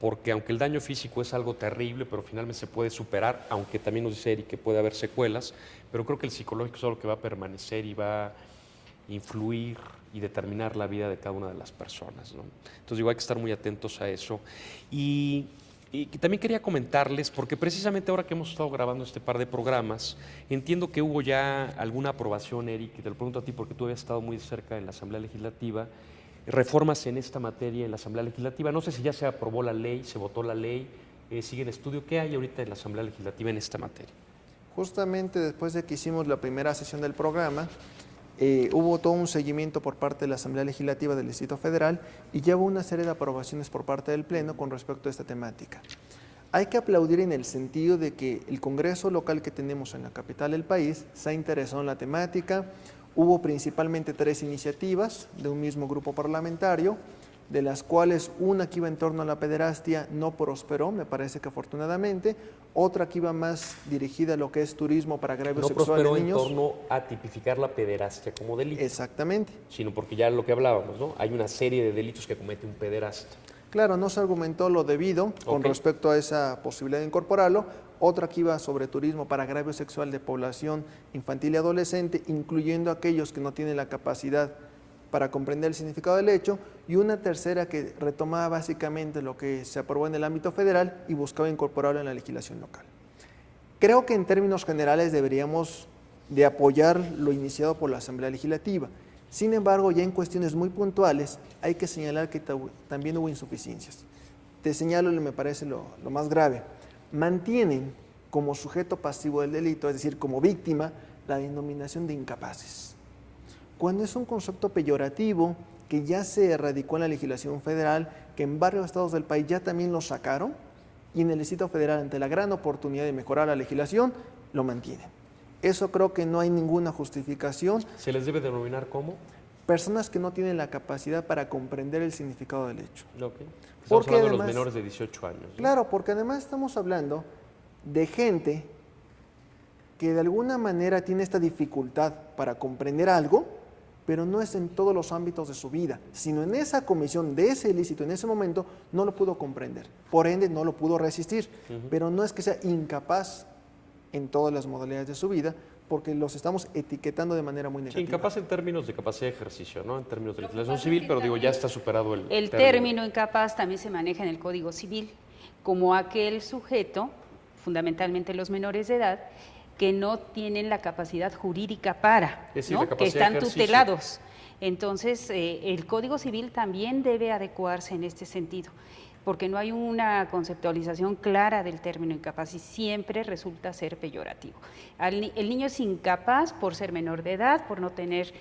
porque aunque el daño físico es algo terrible, pero finalmente se puede superar, aunque también nos dice Eric que puede haber secuelas, pero creo que el psicológico es algo que va a permanecer y va a influir y determinar la vida de cada una de las personas, ¿no? Entonces digo, hay que estar muy atentos a eso. Y también quería comentarles, porque precisamente ahora que hemos estado grabando este par de programas, entiendo que hubo ya alguna aprobación, Eric, y te lo pregunto a ti porque tú habías estado muy cerca en la Asamblea Legislativa, reformas en esta materia en la Asamblea Legislativa. No sé si ya se aprobó la ley, se votó la ley, sigue en estudio. ¿Qué hay ahorita en la Asamblea Legislativa en esta materia? Justamente después de que hicimos la primera sesión del programa, hubo todo un seguimiento por parte de la Asamblea Legislativa del Distrito Federal y ya hubo una serie de aprobaciones por parte del Pleno con respecto a esta temática. Hay que aplaudir en el sentido de que el Congreso local que tenemos en la capital del país se ha interesado en la temática. Hubo principalmente 3 iniciativas de un mismo grupo parlamentario, de las cuales una que iba en torno a la pederastia no prosperó, me parece que afortunadamente, otra que iba más dirigida a lo que es turismo para agravio sexual de niños. No prosperó en torno a tipificar la pederastia como delito. Exactamente. Sino porque ya lo que hablábamos, ¿no? Hay una serie de delitos que comete un pederasta. Claro, no se argumentó lo debido con respecto a esa posibilidad de incorporarlo. Otra que iba sobre turismo para agravio sexual de población infantil y adolescente, incluyendo aquellos que no tienen la capacidad para comprender el significado del hecho, y una tercera que retomaba básicamente lo que se aprobó en el ámbito federal y buscaba incorporarlo en la legislación local. Creo que en términos generales deberíamos de apoyar lo iniciado por la Asamblea Legislativa. Sin embargo, ya en cuestiones muy puntuales hay que señalar que también hubo insuficiencias. Te señalo, me parece lo más grave. Mantienen como sujeto pasivo del delito, es decir, como víctima, la denominación de incapaces, cuando es un concepto peyorativo que ya se erradicó en la legislación federal, que en varios estados del país ya también lo sacaron, y en el Distrito Federal, ante la gran oportunidad de mejorar la legislación, lo mantienen. Eso creo que no hay ninguna justificación. ¿Se les debe denominar cómo? Personas que no tienen la capacidad para comprender el significado del hecho. Okay. Estamos Porque hablando además, de los menores de 18 años, ¿no? Claro, porque además estamos hablando de gente que de alguna manera tiene esta dificultad para comprender algo, pero no es en todos los ámbitos de su vida, sino en esa comisión de ese ilícito, en ese momento, no lo pudo comprender. Por ende, no lo pudo resistir, pero no es que sea incapaz en todas las modalidades de su vida, porque los estamos etiquetando de manera muy Sí, negativa. incapaz en términos de capacidad de ejercicio, ¿no? En términos de legislación civil, pero digo, ya está superado El término incapaz también se maneja en el Código Civil como aquel sujeto, fundamentalmente los menores de edad, que no tienen la capacidad jurídica para, Es decir, ¿no? la Que capacidad de están ejercicio. tutelados. Entonces, el Código Civil también debe adecuarse en este sentido, porque no hay una conceptualización clara del término incapaz y siempre resulta ser peyorativo. El niño es incapaz por ser menor de edad, por no tener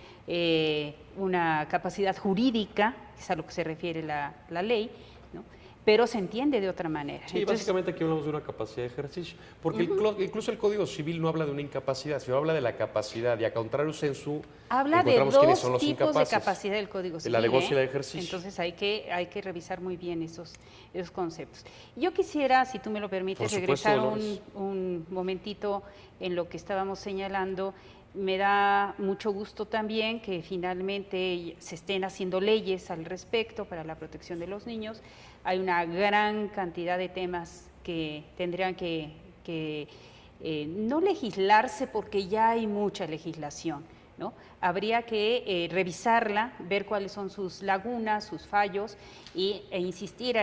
una capacidad jurídica, es a lo que se refiere la ley, ¿no? Pero se entiende de otra manera. Sí, Entonces, básicamente aquí hablamos de una capacidad de ejercicio, porque incluso el Código Civil no habla de una incapacidad, sino habla de la capacidad, y a contrario censu, habla de encontramos quiénes dos son los tipos incapaces. de capacidad del Código Civil. La de goce y la de ejercicio. Entonces hay que revisar muy bien esos conceptos. Yo quisiera, si tú me lo permites, Por supuesto, regresar Dolores. un momentito en lo que estábamos señalando. Me da mucho gusto también que finalmente se estén haciendo leyes al respecto para la protección de los niños. Hay una gran cantidad de temas que tendrían que no legislarse porque ya hay mucha legislación, ¿no? Habría que revisarla, ver cuáles son sus lagunas, sus fallos e insistir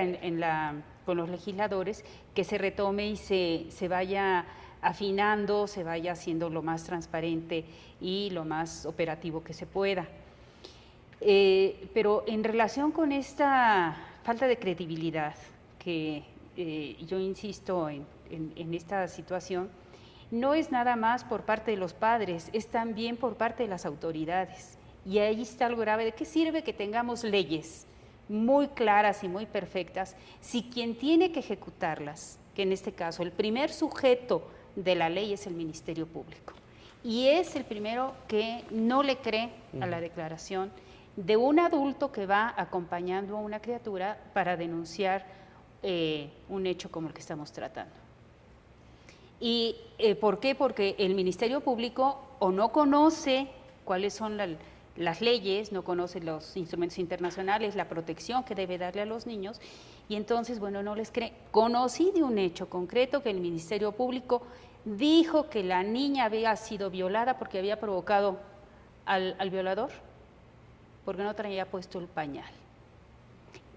con los legisladores que se retome y se vaya afinando, se vaya haciendo lo más transparente y lo más operativo que se pueda. Pero en relación con esta falta de credibilidad, que yo insisto en esta situación, no es nada más por parte de los padres, es también por parte de las autoridades. Y ahí está lo grave. ¿De qué sirve que tengamos leyes muy claras y muy perfectas si quien tiene que ejecutarlas, que en este caso el primer sujeto de la ley es el Ministerio Público? Y es el primero que no le cree a la declaración de un adulto que va acompañando a una criatura para denunciar un hecho como el que estamos tratando. ¿Y por qué? Porque el Ministerio Público o no conoce cuáles son las leyes, no conoce los instrumentos internacionales, la protección que debe darle a los niños, y entonces, bueno, no les cree. Conocí de un hecho concreto que el Ministerio Público dijo que la niña había sido violada porque había provocado al violador, porque no traía puesto el pañal.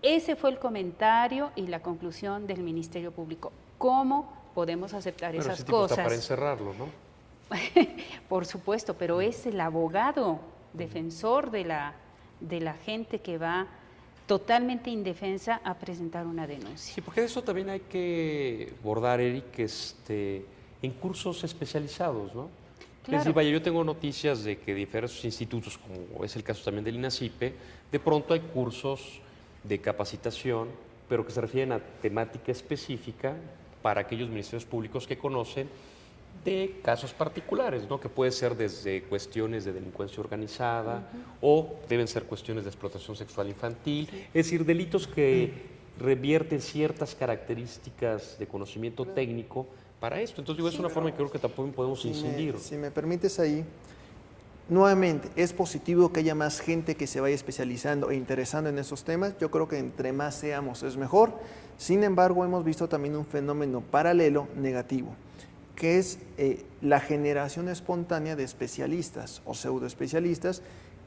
Ese fue el comentario y la conclusión del Ministerio Público. ¿Cómo podemos aceptar Bueno, esas ese tipo está cosas? para encerrarlo, ¿no? Por supuesto, pero es el abogado defensor de la gente que va totalmente indefensa a presentar una denuncia. Sí, porque de eso también hay que abordar, Eric, en cursos especializados, ¿no? Claro. Es decir, vaya, yo tengo noticias de que diversos institutos, como es el caso también del INACIPE, de pronto hay cursos de capacitación, pero que se refieren a temática específica para aquellos ministerios públicos que conocen de casos particulares, ¿no? Que puede ser desde cuestiones de delincuencia organizada o deben ser cuestiones de explotación sexual infantil, es decir, delitos que revierten ciertas características de conocimiento técnico para esto. Entonces, digo, es una forma que creo que tampoco podemos incidir. Si me permites ahí, nuevamente, es positivo que haya más gente que se vaya especializando e interesando en esos temas. Yo creo que entre más seamos es mejor. Sin embargo, hemos visto también un fenómeno paralelo negativo, que es la generación espontánea de especialistas o pseudoespecialistas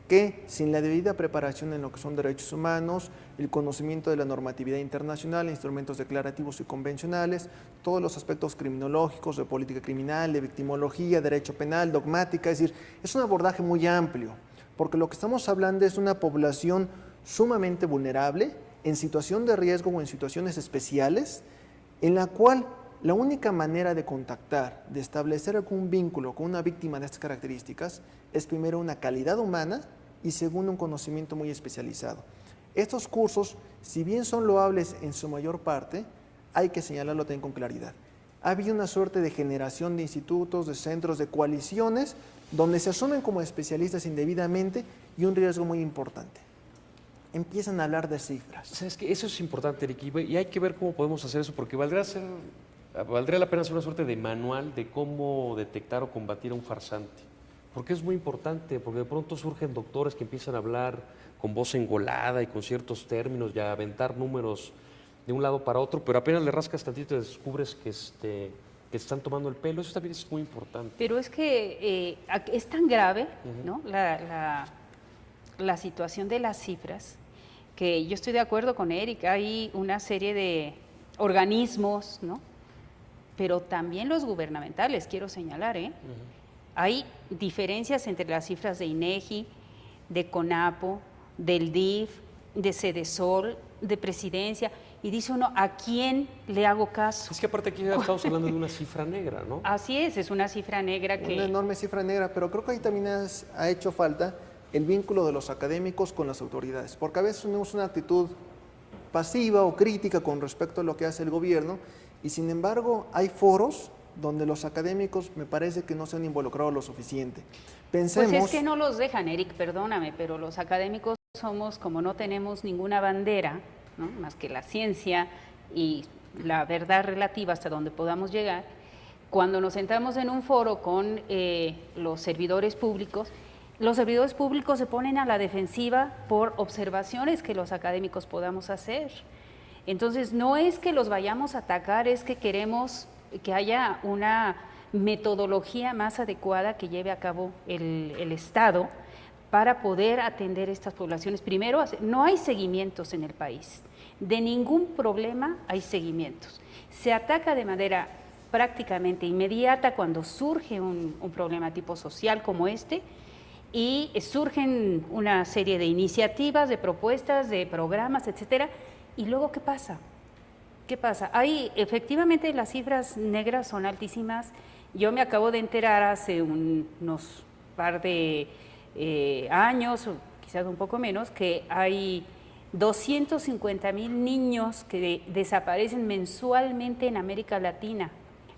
que sin la debida preparación en lo que son derechos humanos, el conocimiento de la normatividad internacional, instrumentos declarativos y convencionales, todos los aspectos criminológicos, de política criminal, de victimología, derecho penal, dogmática, es decir, es un abordaje muy amplio, porque lo que estamos hablando es de una población sumamente vulnerable, en situación de riesgo o en situaciones especiales, en la cual la única manera de contactar, de establecer algún vínculo con una víctima de estas características, es primero una calidad humana y segundo un conocimiento muy especializado. Estos cursos, si bien son loables en su mayor parte, hay que señalarlo también con claridad. Ha habido una suerte de generación de institutos, de centros, de coaliciones, donde se asumen como especialistas indebidamente y un riesgo muy importante. Empiezan a hablar de cifras. ¿Sabes qué? Eso es importante, Eric, y hay que ver cómo podemos hacer eso, porque valdría la pena hacer una suerte de manual de cómo detectar o combatir a un farsante. Porque es muy importante, porque de pronto surgen doctores que empiezan a hablar con voz engolada y con ciertos términos y a aventar números de un lado para otro, pero apenas le rascas tantito y descubres que que están tomando el pelo, eso también es muy importante. Pero es que es tan grave, ¿no? La situación de las cifras, que yo estoy de acuerdo con Eric, hay una serie de organismos, ¿no? Pero también los gubernamentales, quiero señalar, hay diferencias entre las cifras de INEGI, de CONAPO, del DIF, de Cedesol, de Presidencia, y dice uno, ¿a quién le hago caso? Es que aparte aquí ya estamos hablando de una cifra negra, ¿no? Así es una cifra negra que... Una enorme cifra negra, pero creo que ahí también ha hecho falta el vínculo de los académicos con las autoridades, porque a veces tenemos una actitud pasiva o crítica con respecto a lo que hace el gobierno, y sin embargo hay foros donde los académicos me parece que no se han involucrado lo suficiente. Pensemos... Pues es que no los dejan, Eric, perdóname, pero los académicos somos, como no tenemos ninguna bandera, ¿no? Más que la ciencia y la verdad relativa hasta donde podamos llegar, cuando nos sentamos en un foro con los servidores públicos se ponen a la defensiva por observaciones que los académicos podamos hacer. Entonces, no es que los vayamos a atacar, es que queremos que haya una metodología más adecuada que lleve a cabo el Estado para poder atender estas poblaciones. Primero, no hay seguimientos en el país. De ningún problema hay seguimientos. Se ataca de manera prácticamente inmediata cuando surge un problema tipo social como este, y surgen una serie de iniciativas, de propuestas, de programas, etcétera. ¿Y luego qué pasa? ¿Qué pasa? Ahí efectivamente las cifras negras son altísimas. Yo me acabo de enterar hace unos par de años, o quizás un poco menos, que hay 250,000 niños que desaparecen mensualmente en América Latina.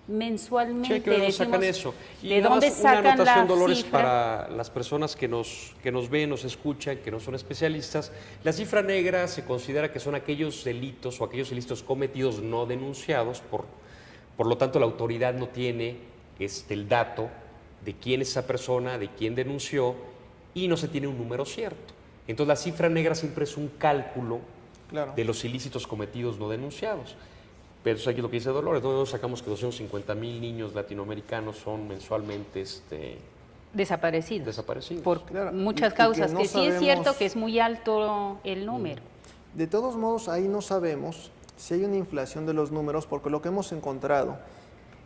Mensualmente. Sí, hay que ver dónde sacan eso. Y ¿de dónde sacan una anotación, la Dolores, cifra? para las personas que nos ven, nos escuchan, que no son especialistas. La cifra negra se considera que son aquellos delitos o aquellos delitos cometidos no denunciados, por lo tanto la autoridad no tiene el dato de quién es esa persona, de quién denunció, y no se tiene un número cierto. Entonces la cifra negra siempre es un cálculo de los ilícitos cometidos no denunciados. Pero eso aquí es lo que dice Dolores, ¿no? Sacamos que 250,000 niños latinoamericanos son mensualmente desaparecidos. Por Claro, muchas y causas, que no que sí es sabemos... cierto que es muy alto el número. De todos modos, ahí no sabemos si hay una inflación de los números, porque lo que hemos encontrado,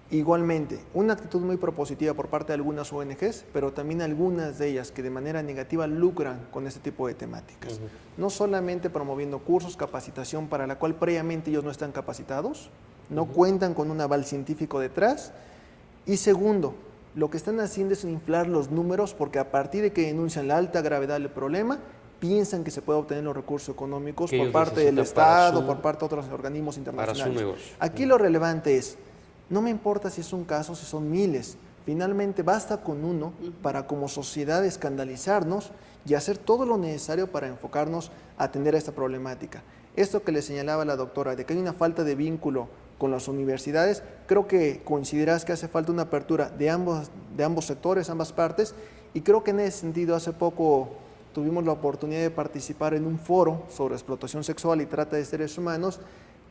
igualmente, una actitud muy propositiva por parte de algunas ONGs, pero también algunas de ellas que de manera negativa lucran con este tipo de temáticas. No solamente promoviendo cursos, capacitación para la cual previamente ellos no están capacitados, no cuentan con un aval científico detrás, y segundo, lo que están haciendo es inflar los números porque a partir de que denuncian la alta gravedad del problema, piensan que se puede obtener los recursos económicos por parte del Estado, por parte de otros organismos internacionales. Para su negocio. Aquí lo relevante es, no me importa si es un caso, si son miles, finalmente basta con uno para como sociedad escandalizarnos y hacer todo lo necesario para enfocarnos a atender a esta problemática. Esto que le señalaba la doctora, de que hay una falta de vínculo con las universidades, creo que coincidirás que hace falta una apertura de ambos sectores, ambas partes, y creo que en ese sentido hace poco tuvimos la oportunidad de participar en un foro sobre explotación sexual y trata de seres humanos,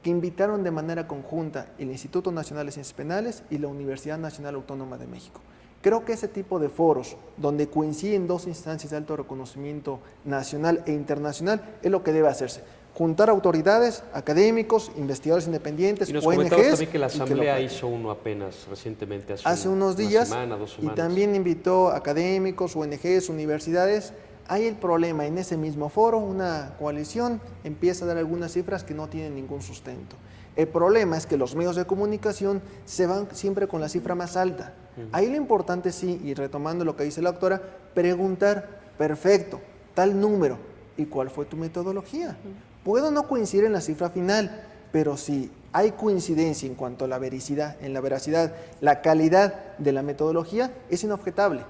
que invitaron de manera conjunta el Instituto Nacional de Ciencias Penales y la Universidad Nacional Autónoma de México. Creo que ese tipo de foros, donde coinciden dos instancias de alto reconocimiento nacional e internacional, es lo que debe hacerse. Juntar autoridades, académicos, investigadores independientes, y nos ONGs. comentabas también que la Asamblea hizo uno apenas recientemente, hace unos días, una semana, 2 semanas. Y también invitó académicos, ONGs, universidades. Hay el problema en ese mismo foro, una coalición empieza a dar algunas cifras que no tienen ningún sustento. El problema es que los medios de comunicación se van siempre con la cifra más alta. Ahí lo importante sí, y retomando lo que dice la doctora, preguntar, perfecto, tal número, ¿y cuál fue tu metodología? Puedo no coincidir en la cifra final, pero si hay coincidencia en cuanto a la veracidad, la calidad de la metodología, es inobjetable.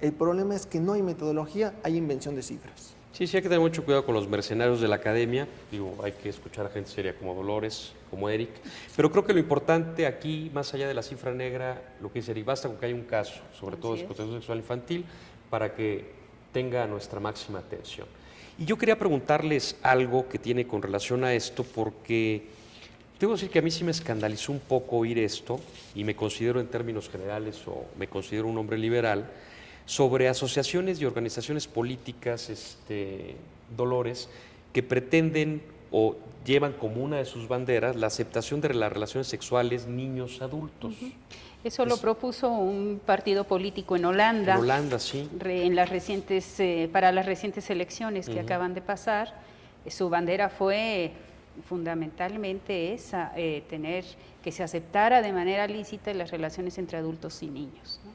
El problema es que no hay metodología, hay invención de cifras. Sí, hay que tener mucho cuidado con los mercenarios de la academia. Digo, hay que escuchar a gente seria como Dolores, como Eric. Pero creo que lo importante aquí, más allá de la cifra negra, lo que dice Eric, basta con que haya un caso, sobre todo de explotación sexual infantil, para que tenga nuestra máxima atención. Y yo quería preguntarles algo que tiene con relación a esto, porque Debo decir que a mí sí me escandalizó un poco oír esto, y me considero en términos generales, o me considero un hombre liberal, sobre asociaciones y organizaciones políticas, Dolores, que pretenden o llevan como una de sus banderas la aceptación de las relaciones sexuales niños-adultos. Eso lo propuso un partido político en Holanda. En Holanda, sí. En las recientes, para las recientes elecciones que acaban de pasar. Su bandera fue fundamentalmente esa, tener que se aceptara de manera lícita las relaciones entre adultos y niños, ¿no?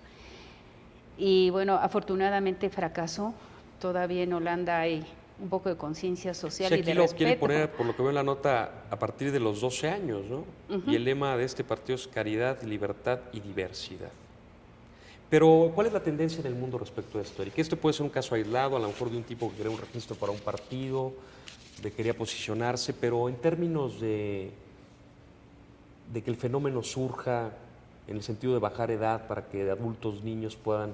Y bueno, afortunadamente fracasó. Todavía en Holanda hay un poco de conciencia social Sí, y aquí de lo respeto. quieren poner, por lo que veo en la nota, a partir de los 12 años, ¿no? Y el lema de este partido es caridad, libertad y diversidad. Pero, ¿cuál es la tendencia en el mundo respecto a esto, Eric? Esto puede ser un caso aislado, a lo mejor de un tipo que quería un registro para un partido, de quería posicionarse, pero en términos de que el fenómeno surja en el sentido de bajar edad para que adultos, niños puedan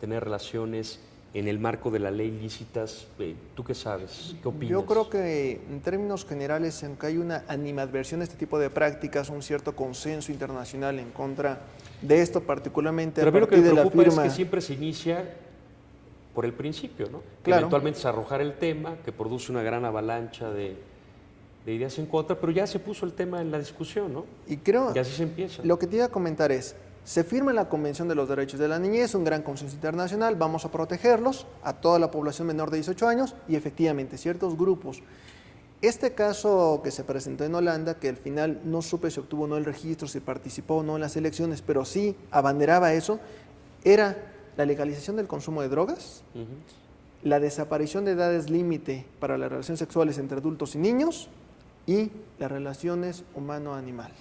tener relaciones en el marco de la ley lícitas, ¿tú qué sabes? ¿Qué opinas? Yo creo que en términos generales, aunque hay una animadversión a este tipo de prácticas, un cierto consenso internacional en contra de esto, particularmente Pero a mí a lo que partir me de la preocupa firma. es que siempre se inicia por el principio, ¿no? Que Claro. eventualmente es arrojar el tema, que produce una gran avalancha de ideas en contra, pero ya se puso el tema en la discusión, ¿no? Y creo, Y así se empieza. lo que te iba a comentar es, se firma la Convención de los Derechos de la Niñez, un gran consenso internacional, vamos a protegerlos, a toda la población menor de 18 años, y efectivamente, ciertos grupos. Este caso que se presentó en Holanda, que al final no supe si obtuvo o no el registro, si participó o no en las elecciones, pero sí abanderaba eso, era la legalización del consumo de drogas, la desaparición de edades límite para las relaciones sexuales entre adultos y niños, y las relaciones humano-animal.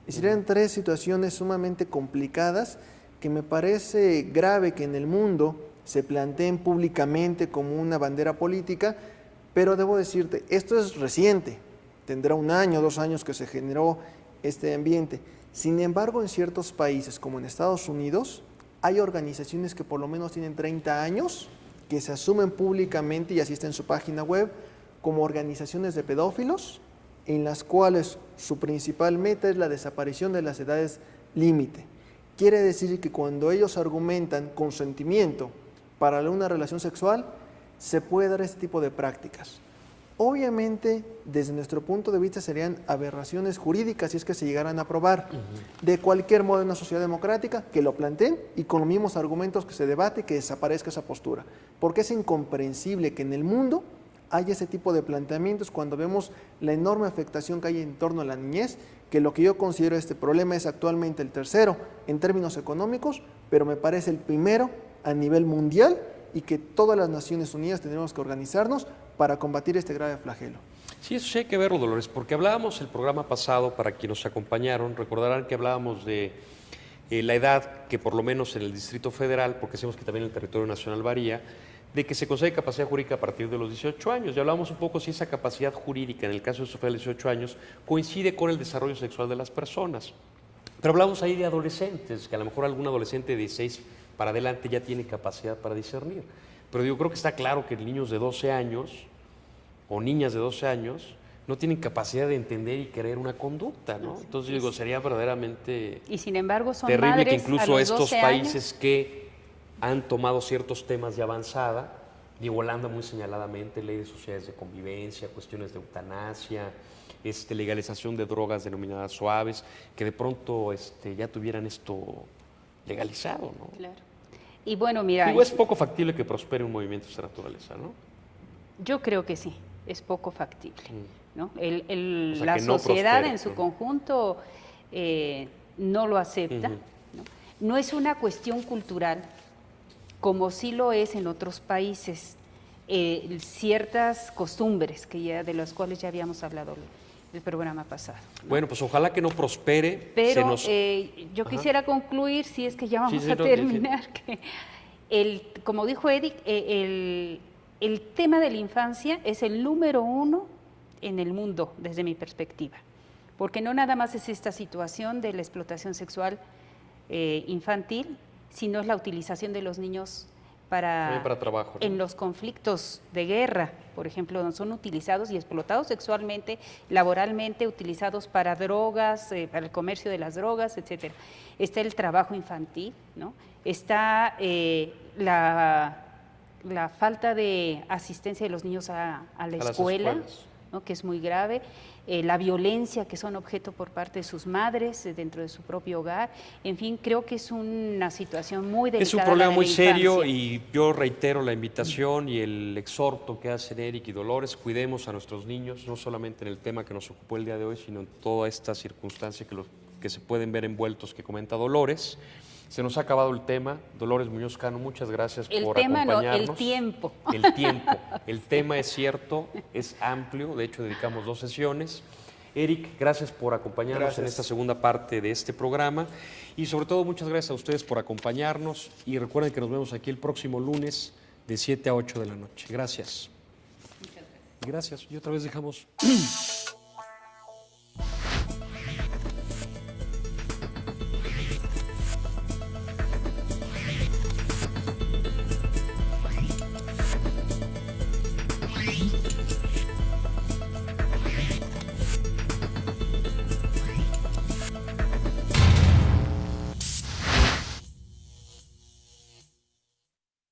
Es decir, eran tres situaciones sumamente complicadas que me parece grave que en el mundo se planteen públicamente como una bandera política, pero debo decirte, esto es reciente, tendrá 1 año, 2 años que se generó este ambiente. Sin embargo, en ciertos países, como en Estados Unidos, hay organizaciones que por lo menos tienen 30 años, que se asumen públicamente, y así está en su página web, como organizaciones de pedófilos, en las cuales su principal meta es la desaparición de las edades límite. Quiere decir que cuando ellos argumentan consentimiento para una relación sexual, se puede dar este tipo de prácticas. Obviamente, desde nuestro punto de vista, serían aberraciones jurídicas si es que se llegaran a aprobar. De cualquier modo, en una sociedad democrática, que lo planteen y con los mismos argumentos que se debate, que desaparezca esa postura. Porque es incomprensible que en el mundo hay ese tipo de planteamientos cuando vemos la enorme afectación que hay en torno a la niñez, que lo que yo considero este problema es actualmente el tercero en términos económicos, pero me parece el primero a nivel mundial, y que todas las Naciones Unidas tendremos que organizarnos para combatir este grave flagelo. Sí, eso sí hay que verlo, Dolores, porque hablábamos el programa pasado, para quienes nos acompañaron, recordarán que hablábamos de la edad que por lo menos en el Distrito Federal, porque sabemos que también el territorio nacional varía, de que se concede capacidad jurídica a partir de los 18 años. Y hablamos un poco si esa capacidad jurídica, en el caso de Sofía de 18 años, coincide con el desarrollo sexual de las personas. Pero hablamos ahí de adolescentes, que a lo mejor algún adolescente de 16 para adelante ya tiene capacidad para discernir. Pero yo creo que está claro que niños de 12 años o niñas de 12 años no tienen capacidad de entender y querer una conducta, ¿no? Entonces yo digo, sería verdaderamente Y sin embargo son terrible madres que incluso a los estos 12 países que han tomado ciertos temas de avanzada, digo, Holanda muy señaladamente, ley de sociedades de convivencia, cuestiones de eutanasia, legalización de drogas denominadas suaves, que de pronto ya tuvieran esto legalizado, ¿no? Claro. Y bueno, mira, Digo, es poco factible que prospere un movimiento de esta naturaleza, ¿no? yo creo que sí, es poco factible, ¿no? O sea, La que no sociedad prospere. en su conjunto no lo acepta, ¿no? No es una cuestión cultural, como sí lo es en otros países, ciertas costumbres de las cuales ya habíamos hablado el programa pasado, ¿no? Bueno, pues ojalá que no prospere. Pero yo quisiera concluir, si es que ya vamos a terminar, que como dijo Eric, el tema de la infancia es el número 1 en el mundo, desde mi perspectiva, porque no nada más es esta situación de la explotación sexual infantil, sino es la utilización de los niños También para trabajo, ¿no? en los conflictos de guerra, por ejemplo, son utilizados y explotados sexualmente, laboralmente, utilizados para drogas, para el comercio de las drogas, etcétera. Está el trabajo infantil, ¿no? Está la falta de asistencia de los niños a la las escuela, escuelas, ¿no? Que es muy grave, la violencia que son objeto por parte de sus madres dentro de su propio hogar. En fin, creo que es una situación muy delicada. Es un problema la de muy la serio infancia. y yo reitero la invitación y el exhorto que hacen Eric y Dolores, cuidemos a nuestros niños, no solamente en el tema que nos ocupó el día de hoy, sino en toda esta circunstancia que se pueden ver envueltos que comenta Dolores. Se nos ha acabado el tema. Dolores Muñoz Cano, muchas gracias por tema no, acompañarnos. el tiempo. El tiempo. El tema es cierto, es amplio, de hecho dedicamos 2 sesiones. Eric, gracias por acompañarnos en esta segunda parte de este programa y sobre todo muchas gracias a ustedes por acompañarnos y recuerden que nos vemos aquí el próximo lunes de 7 a 8 de la noche. Gracias. Muchas gracias. Gracias. Y otra vez dejamos